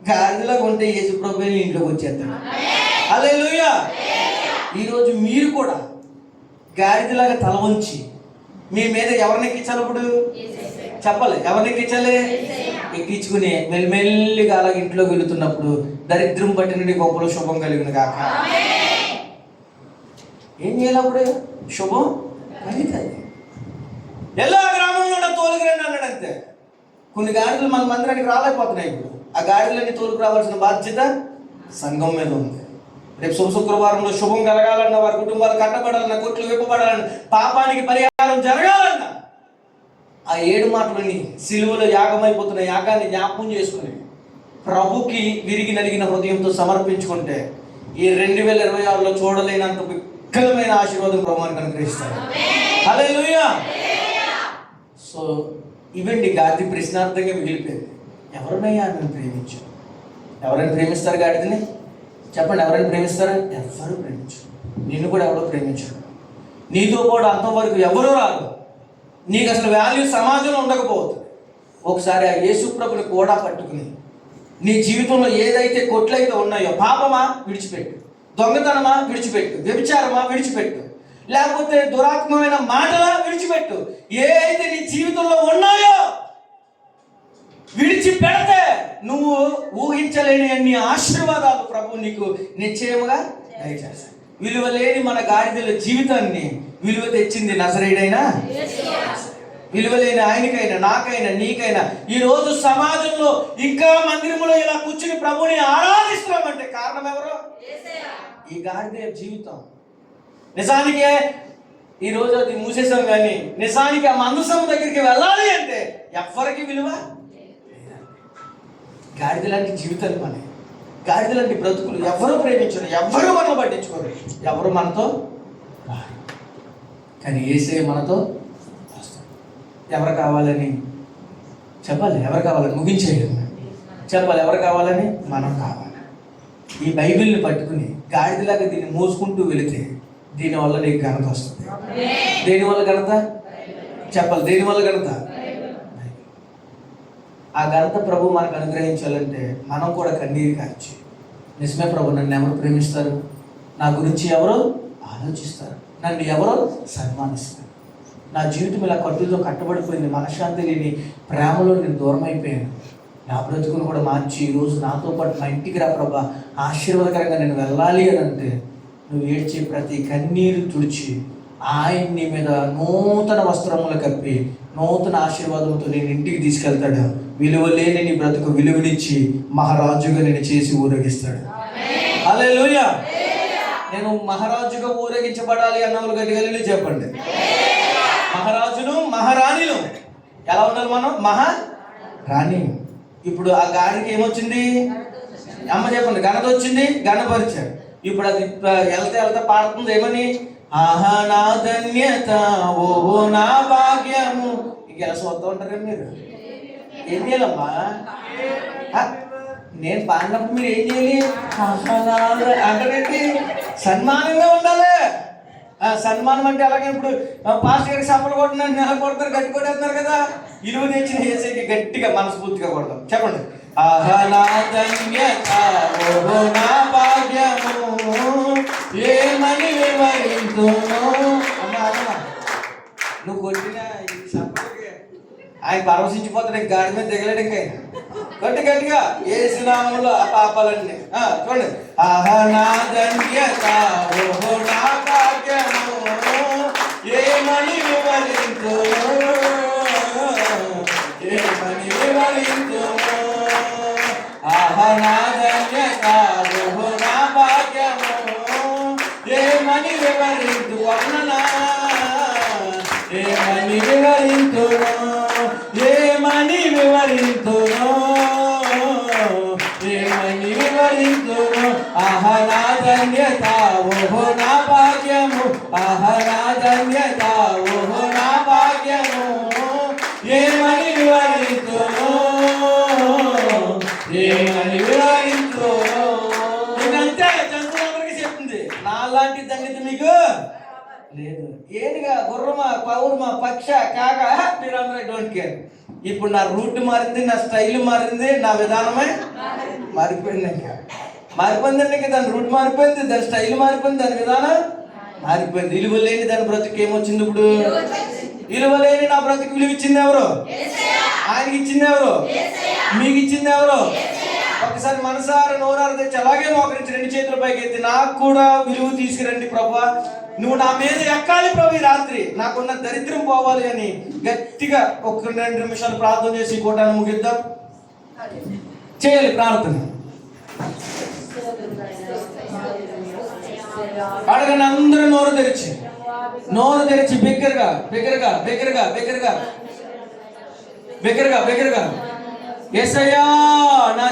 గాడిదలాగా ఉంటే యేసుప్రభు ఇంట్లోకి వచ్చేస్తాడు. హల్లెలూయా. ఈరోజు మీరు కూడా గాడిదలాగా తల వంచి మీ మీద ఎవరిని ఎక్కించాలి? ఇప్పుడు చెప్పాలి, ఎవరిని ఎక్కించాలి? ఎక్కించుకుని మెల్లిమెల్లిగా అలా ఇంట్లోకి వెళుతున్నప్పుడు దరిద్రం పట్టిన గొప్పలో శుభం కలిగిన కాక ఏం చేయాలి? అప్పుడు శుభం కలుగుతుంది. ఎలా గ్రామంలో తోలుకు రండి అన్నాడు అంతే. కొన్ని గాడిదలు మన మందిరానికి రాలేకపోతున్నాయి. ఇప్పుడు ఆ గాడిదలన్నీ తోలుకు రావాల్సిన బాధ్యత సంఘం మీద ఉంది. రేపు శుక్రవారంలో శుభం కలగాలన్నా, వారి కుటుంబాలు కట్టబడాలన్నా, కొట్లు విప్పబడాలన్నా, పాపానికి పరిహారం జరగాలన్నా ఆ 7 మాటలని సిలువలో యాగమైపోతున్న యాగాన్ని జ్ఞాపకం చేసుకుని ప్రభుకి విరిగి నలిగిన హృదయంతో సమర్పించుకుంటే ఈ 2026లో చూడలేనంత వికలమైన ఆశీర్వాదం ప్రభువుని అనుగ్రహిస్తారు. హల్లెలూయా. సో ఇవండి గాడిద ప్రశ్నార్థంగా మిగిలిపోయింది. ఎవరినయ్యా నన్ను ప్రేమించు? ఎవరైనా ప్రేమిస్తారు గాడిదని? చెప్పండి, ఎవరైనా ప్రేమిస్తారా? ఎవరు ప్రేమించు. నిన్ను కూడా ఎవరో ప్రేమించరు. నీతో పాటు అంతవరకు ఎవరూ రారు. నీకు అసలు వాల్యూ సమాజంలో ఉండకపోతుంది. ఒకసారి ఆ యేసుప్రభుని కూడా పట్టుకుని నీ జీవితంలో ఏదైతే కొట్లయితే ఉన్నాయో, పాపమా విడిచిపెట్టు, దొంగతనమా విడిచిపెట్టు, వ్యభిచారమా విడిచిపెట్టు, లేకపోతే దురాత్మమైన మాటలా విడిచిపెట్టు. ఏ అయితే నీ జీవితంలో ఉన్నాయో విడిచిపెడితే నువ్వు ఊహించలేని అన్ని ఆశీర్వాదాలు ప్రభు నీకు నిశ్చయముగా దయచేస్తాడు. విలువ లేని మన గాడిదల జీవితాన్ని విలువ తెచ్చింది నజరేయుడైన విలువ లేని ఆయనకైనా, నాకైనా, నీకైనా ఈ రోజు సమాజంలో ఇంకా మందిరంలో ఇలా కూర్చుని ప్రభుని ఆరాధిస్తున్నామంటే కారణం ఎవరు? ఈ గాడిద జీవితం. నిజానికి ఈ రోజు అది మూసేసాం, కానీ నిజానికి ఆ మందసం దగ్గరికి వెళ్ళాలి అంటే ఎవరికి విలువ? గాడిదలాంటి జీవితాలు మన, గాడిదలాంటి బ్రతుకులు ఎవరు ప్రేమించరు, ఎవరు మనల్ని పట్టించుకోరు, ఎవరు మనతో రారు. కానీ యేసయ్య మనతో వస్తాడు. ఎవరు కావాలని చెప్పాలి? ఎవరు కావాలని ముగించేయడం చెప్పాలి. ఎవరు కావాలని? మనం కావాలి. ఈ బైబిల్ని పట్టుకుని గాడిదలాగా దీన్ని మోసుకుంటూ వెళితే దీనివల్ల నీకు ఘనత వస్తుంది. దేనివల్ల ఘనత? చెప్పాలి, దేనివల్ల ఘనత? ఆ ఘనత ప్రభు మనకు అనుగ్రహించాలంటే మనం కూడా కన్నీరు కార్చి, నిజమే ప్రభు, నన్ను ఎవరు ప్రేమిస్తారు? నా గురించి ఎవరు ఆలోచిస్తారు? నన్ను ఎవరు సన్మానిస్తారు? నా జీవితం ఇలా కట్టుతో కట్టబడిపోయింది, మనశ్శాంతి లేని ప్రేమలో నేను దూరం అయిపోయాను. నా బ్రతుకును కూడా మార్చి ఈరోజు నాతో పాటు మా ఇంటికి రా ప్రభా, ఆశీర్వాదకరంగా నేను వెళ్ళాలి అని అంటే నువ్వు ఏడ్చి ప్రతి కన్నీరు తుడిచి ఆయన నీ మీద నూతన వస్త్రములు కప్పి నూతన ఆశీర్వాదంతో నేను ఇంటికి తీసుకెళ్తాడు. విలువ లేని నీ బ్రతుకు విలువనిచ్చి మహారాజుగా నేను చేసి ఊరేగిస్తాడు. హల్లెలూయా. నేను మహారాజుగా ఊరేగించబడాలి అన్న వాళ్ళు గట్టిగా చెప్పండి. మహారాజును మహారాణిలు ఎలా ఉండాలి మనం? మహారాణి. ఇప్పుడు ఆ గాడికి ఏమొచ్చింది? అమ్మ చెప్పండి, ఘనత వచ్చింది, ఘనపరిచారు. ఇప్పుడు అది వెళ్తా పాడుతుంది ఏమని? ఆహా నా ధన్యత, ఓహో నా భాగ్యము. ఇంక ఎలా చూస్తూ ఉంటారా మీరు? ఏం చేయాలమ్మా? నేను పాడినప్పుడు మీరు ఏం చేయాలి? అక్కడేంటి సన్మానంగా ఉండాలి. సన్మానం అంటే అలాగే ఇప్పుడు పాస్టర్ గారికి సఫలు కొట్టినట్టు నెల కొడతారు, గట్టి కొట్టేస్తున్నారు కదా. ఇరువు తెచ్చిన ఏసైకి గట్టిగా మనస్ఫూర్తిగా కొడతాం. చెప్పండి, ఆహా నా ధన్యత, ఓహో నా భాగ్యము, ఏమని వివరింతును. అమ్మా అమ్మా, నువ్వు కొట్టిన ఈ సఫలకి ఆయన పరవశించిపోతాడు, గాడి మీద దిగలేడు. ఇంకా గట్టి గట్టిగా ఏసునామములో ఆ పాపాలన్నీ చూడండి. ఆహా నా ధన్యత, ఓహో నా భాగ్యము, ఏమని వివరింతును, ఏమని వివరింతును. ఆహా నా ధన్యత, ఓహో నా భాగ్యము, ఏమని వివరింతు వర్ణనా, ఏమని వివరింతును, ఏమని వివరింతును, ఏమని వివరింతును. ఆహా నా ధన్యత, ఓహో నా భాగ్యము, ఆహా నా ధన్యత, ఓహో నా భాగ్యము, ఏమని వివరింతును, ఏమని వివరింతును. ఇదంతే జంతువులందరికీ చెప్తుంది. నాలాంటి ధన్యత మీకు లేదు. ఏదిగా గుర్రమా, పౌరమా, పక్ష, కాక, మీరందరూ డోంట్ కేర్. ఇప్పుడు నా రూట్ మారింది, నా స్టైల్ మారింది, నా విధానమే మారిపోయింది. ఇంకా మారిపోయిందండి. ఇంకా దాని రూట్ మారిపోయింది, దాని స్టైల్ మారిపోయింది, దాని విధానం మారిపోయింది. విలువ లేని దాని బ్రతుకు ఏమొచ్చింది? ఇప్పుడు విలువ లేని నా బ్రతుకు విలువ ఇచ్చింది ఎవరు? ఆయనకి ఇచ్చింది ఎవరు? మీకు ఇచ్చింది ఎవరు? ఒకసారి మనసారా నోరారు తెచ్చి అలాగే మోకరించి 2 చేతుల పైకి ఎత్తి, నాకు కూడా విలువ తీసుకురండి ప్రభువా, నువ్వు నా మీద ఎక్కాలి ప్రభు, ఈ రాత్రి నాకున్న దరిద్రం పోవాలి అని గట్టిగా ఒక 2 నిమిషాలు ప్రార్థన చేసి కూటాన్ని ముగిద్దాం. చేయాలి ప్రార్థన. అడగని అందరూ నోరు తెరిచి బిగ్గరగా బిగ్గరగా బిగ్గరగా బిగ్గరగా బిగ్గరగా బిగ్గరగా యేసయ్యా నా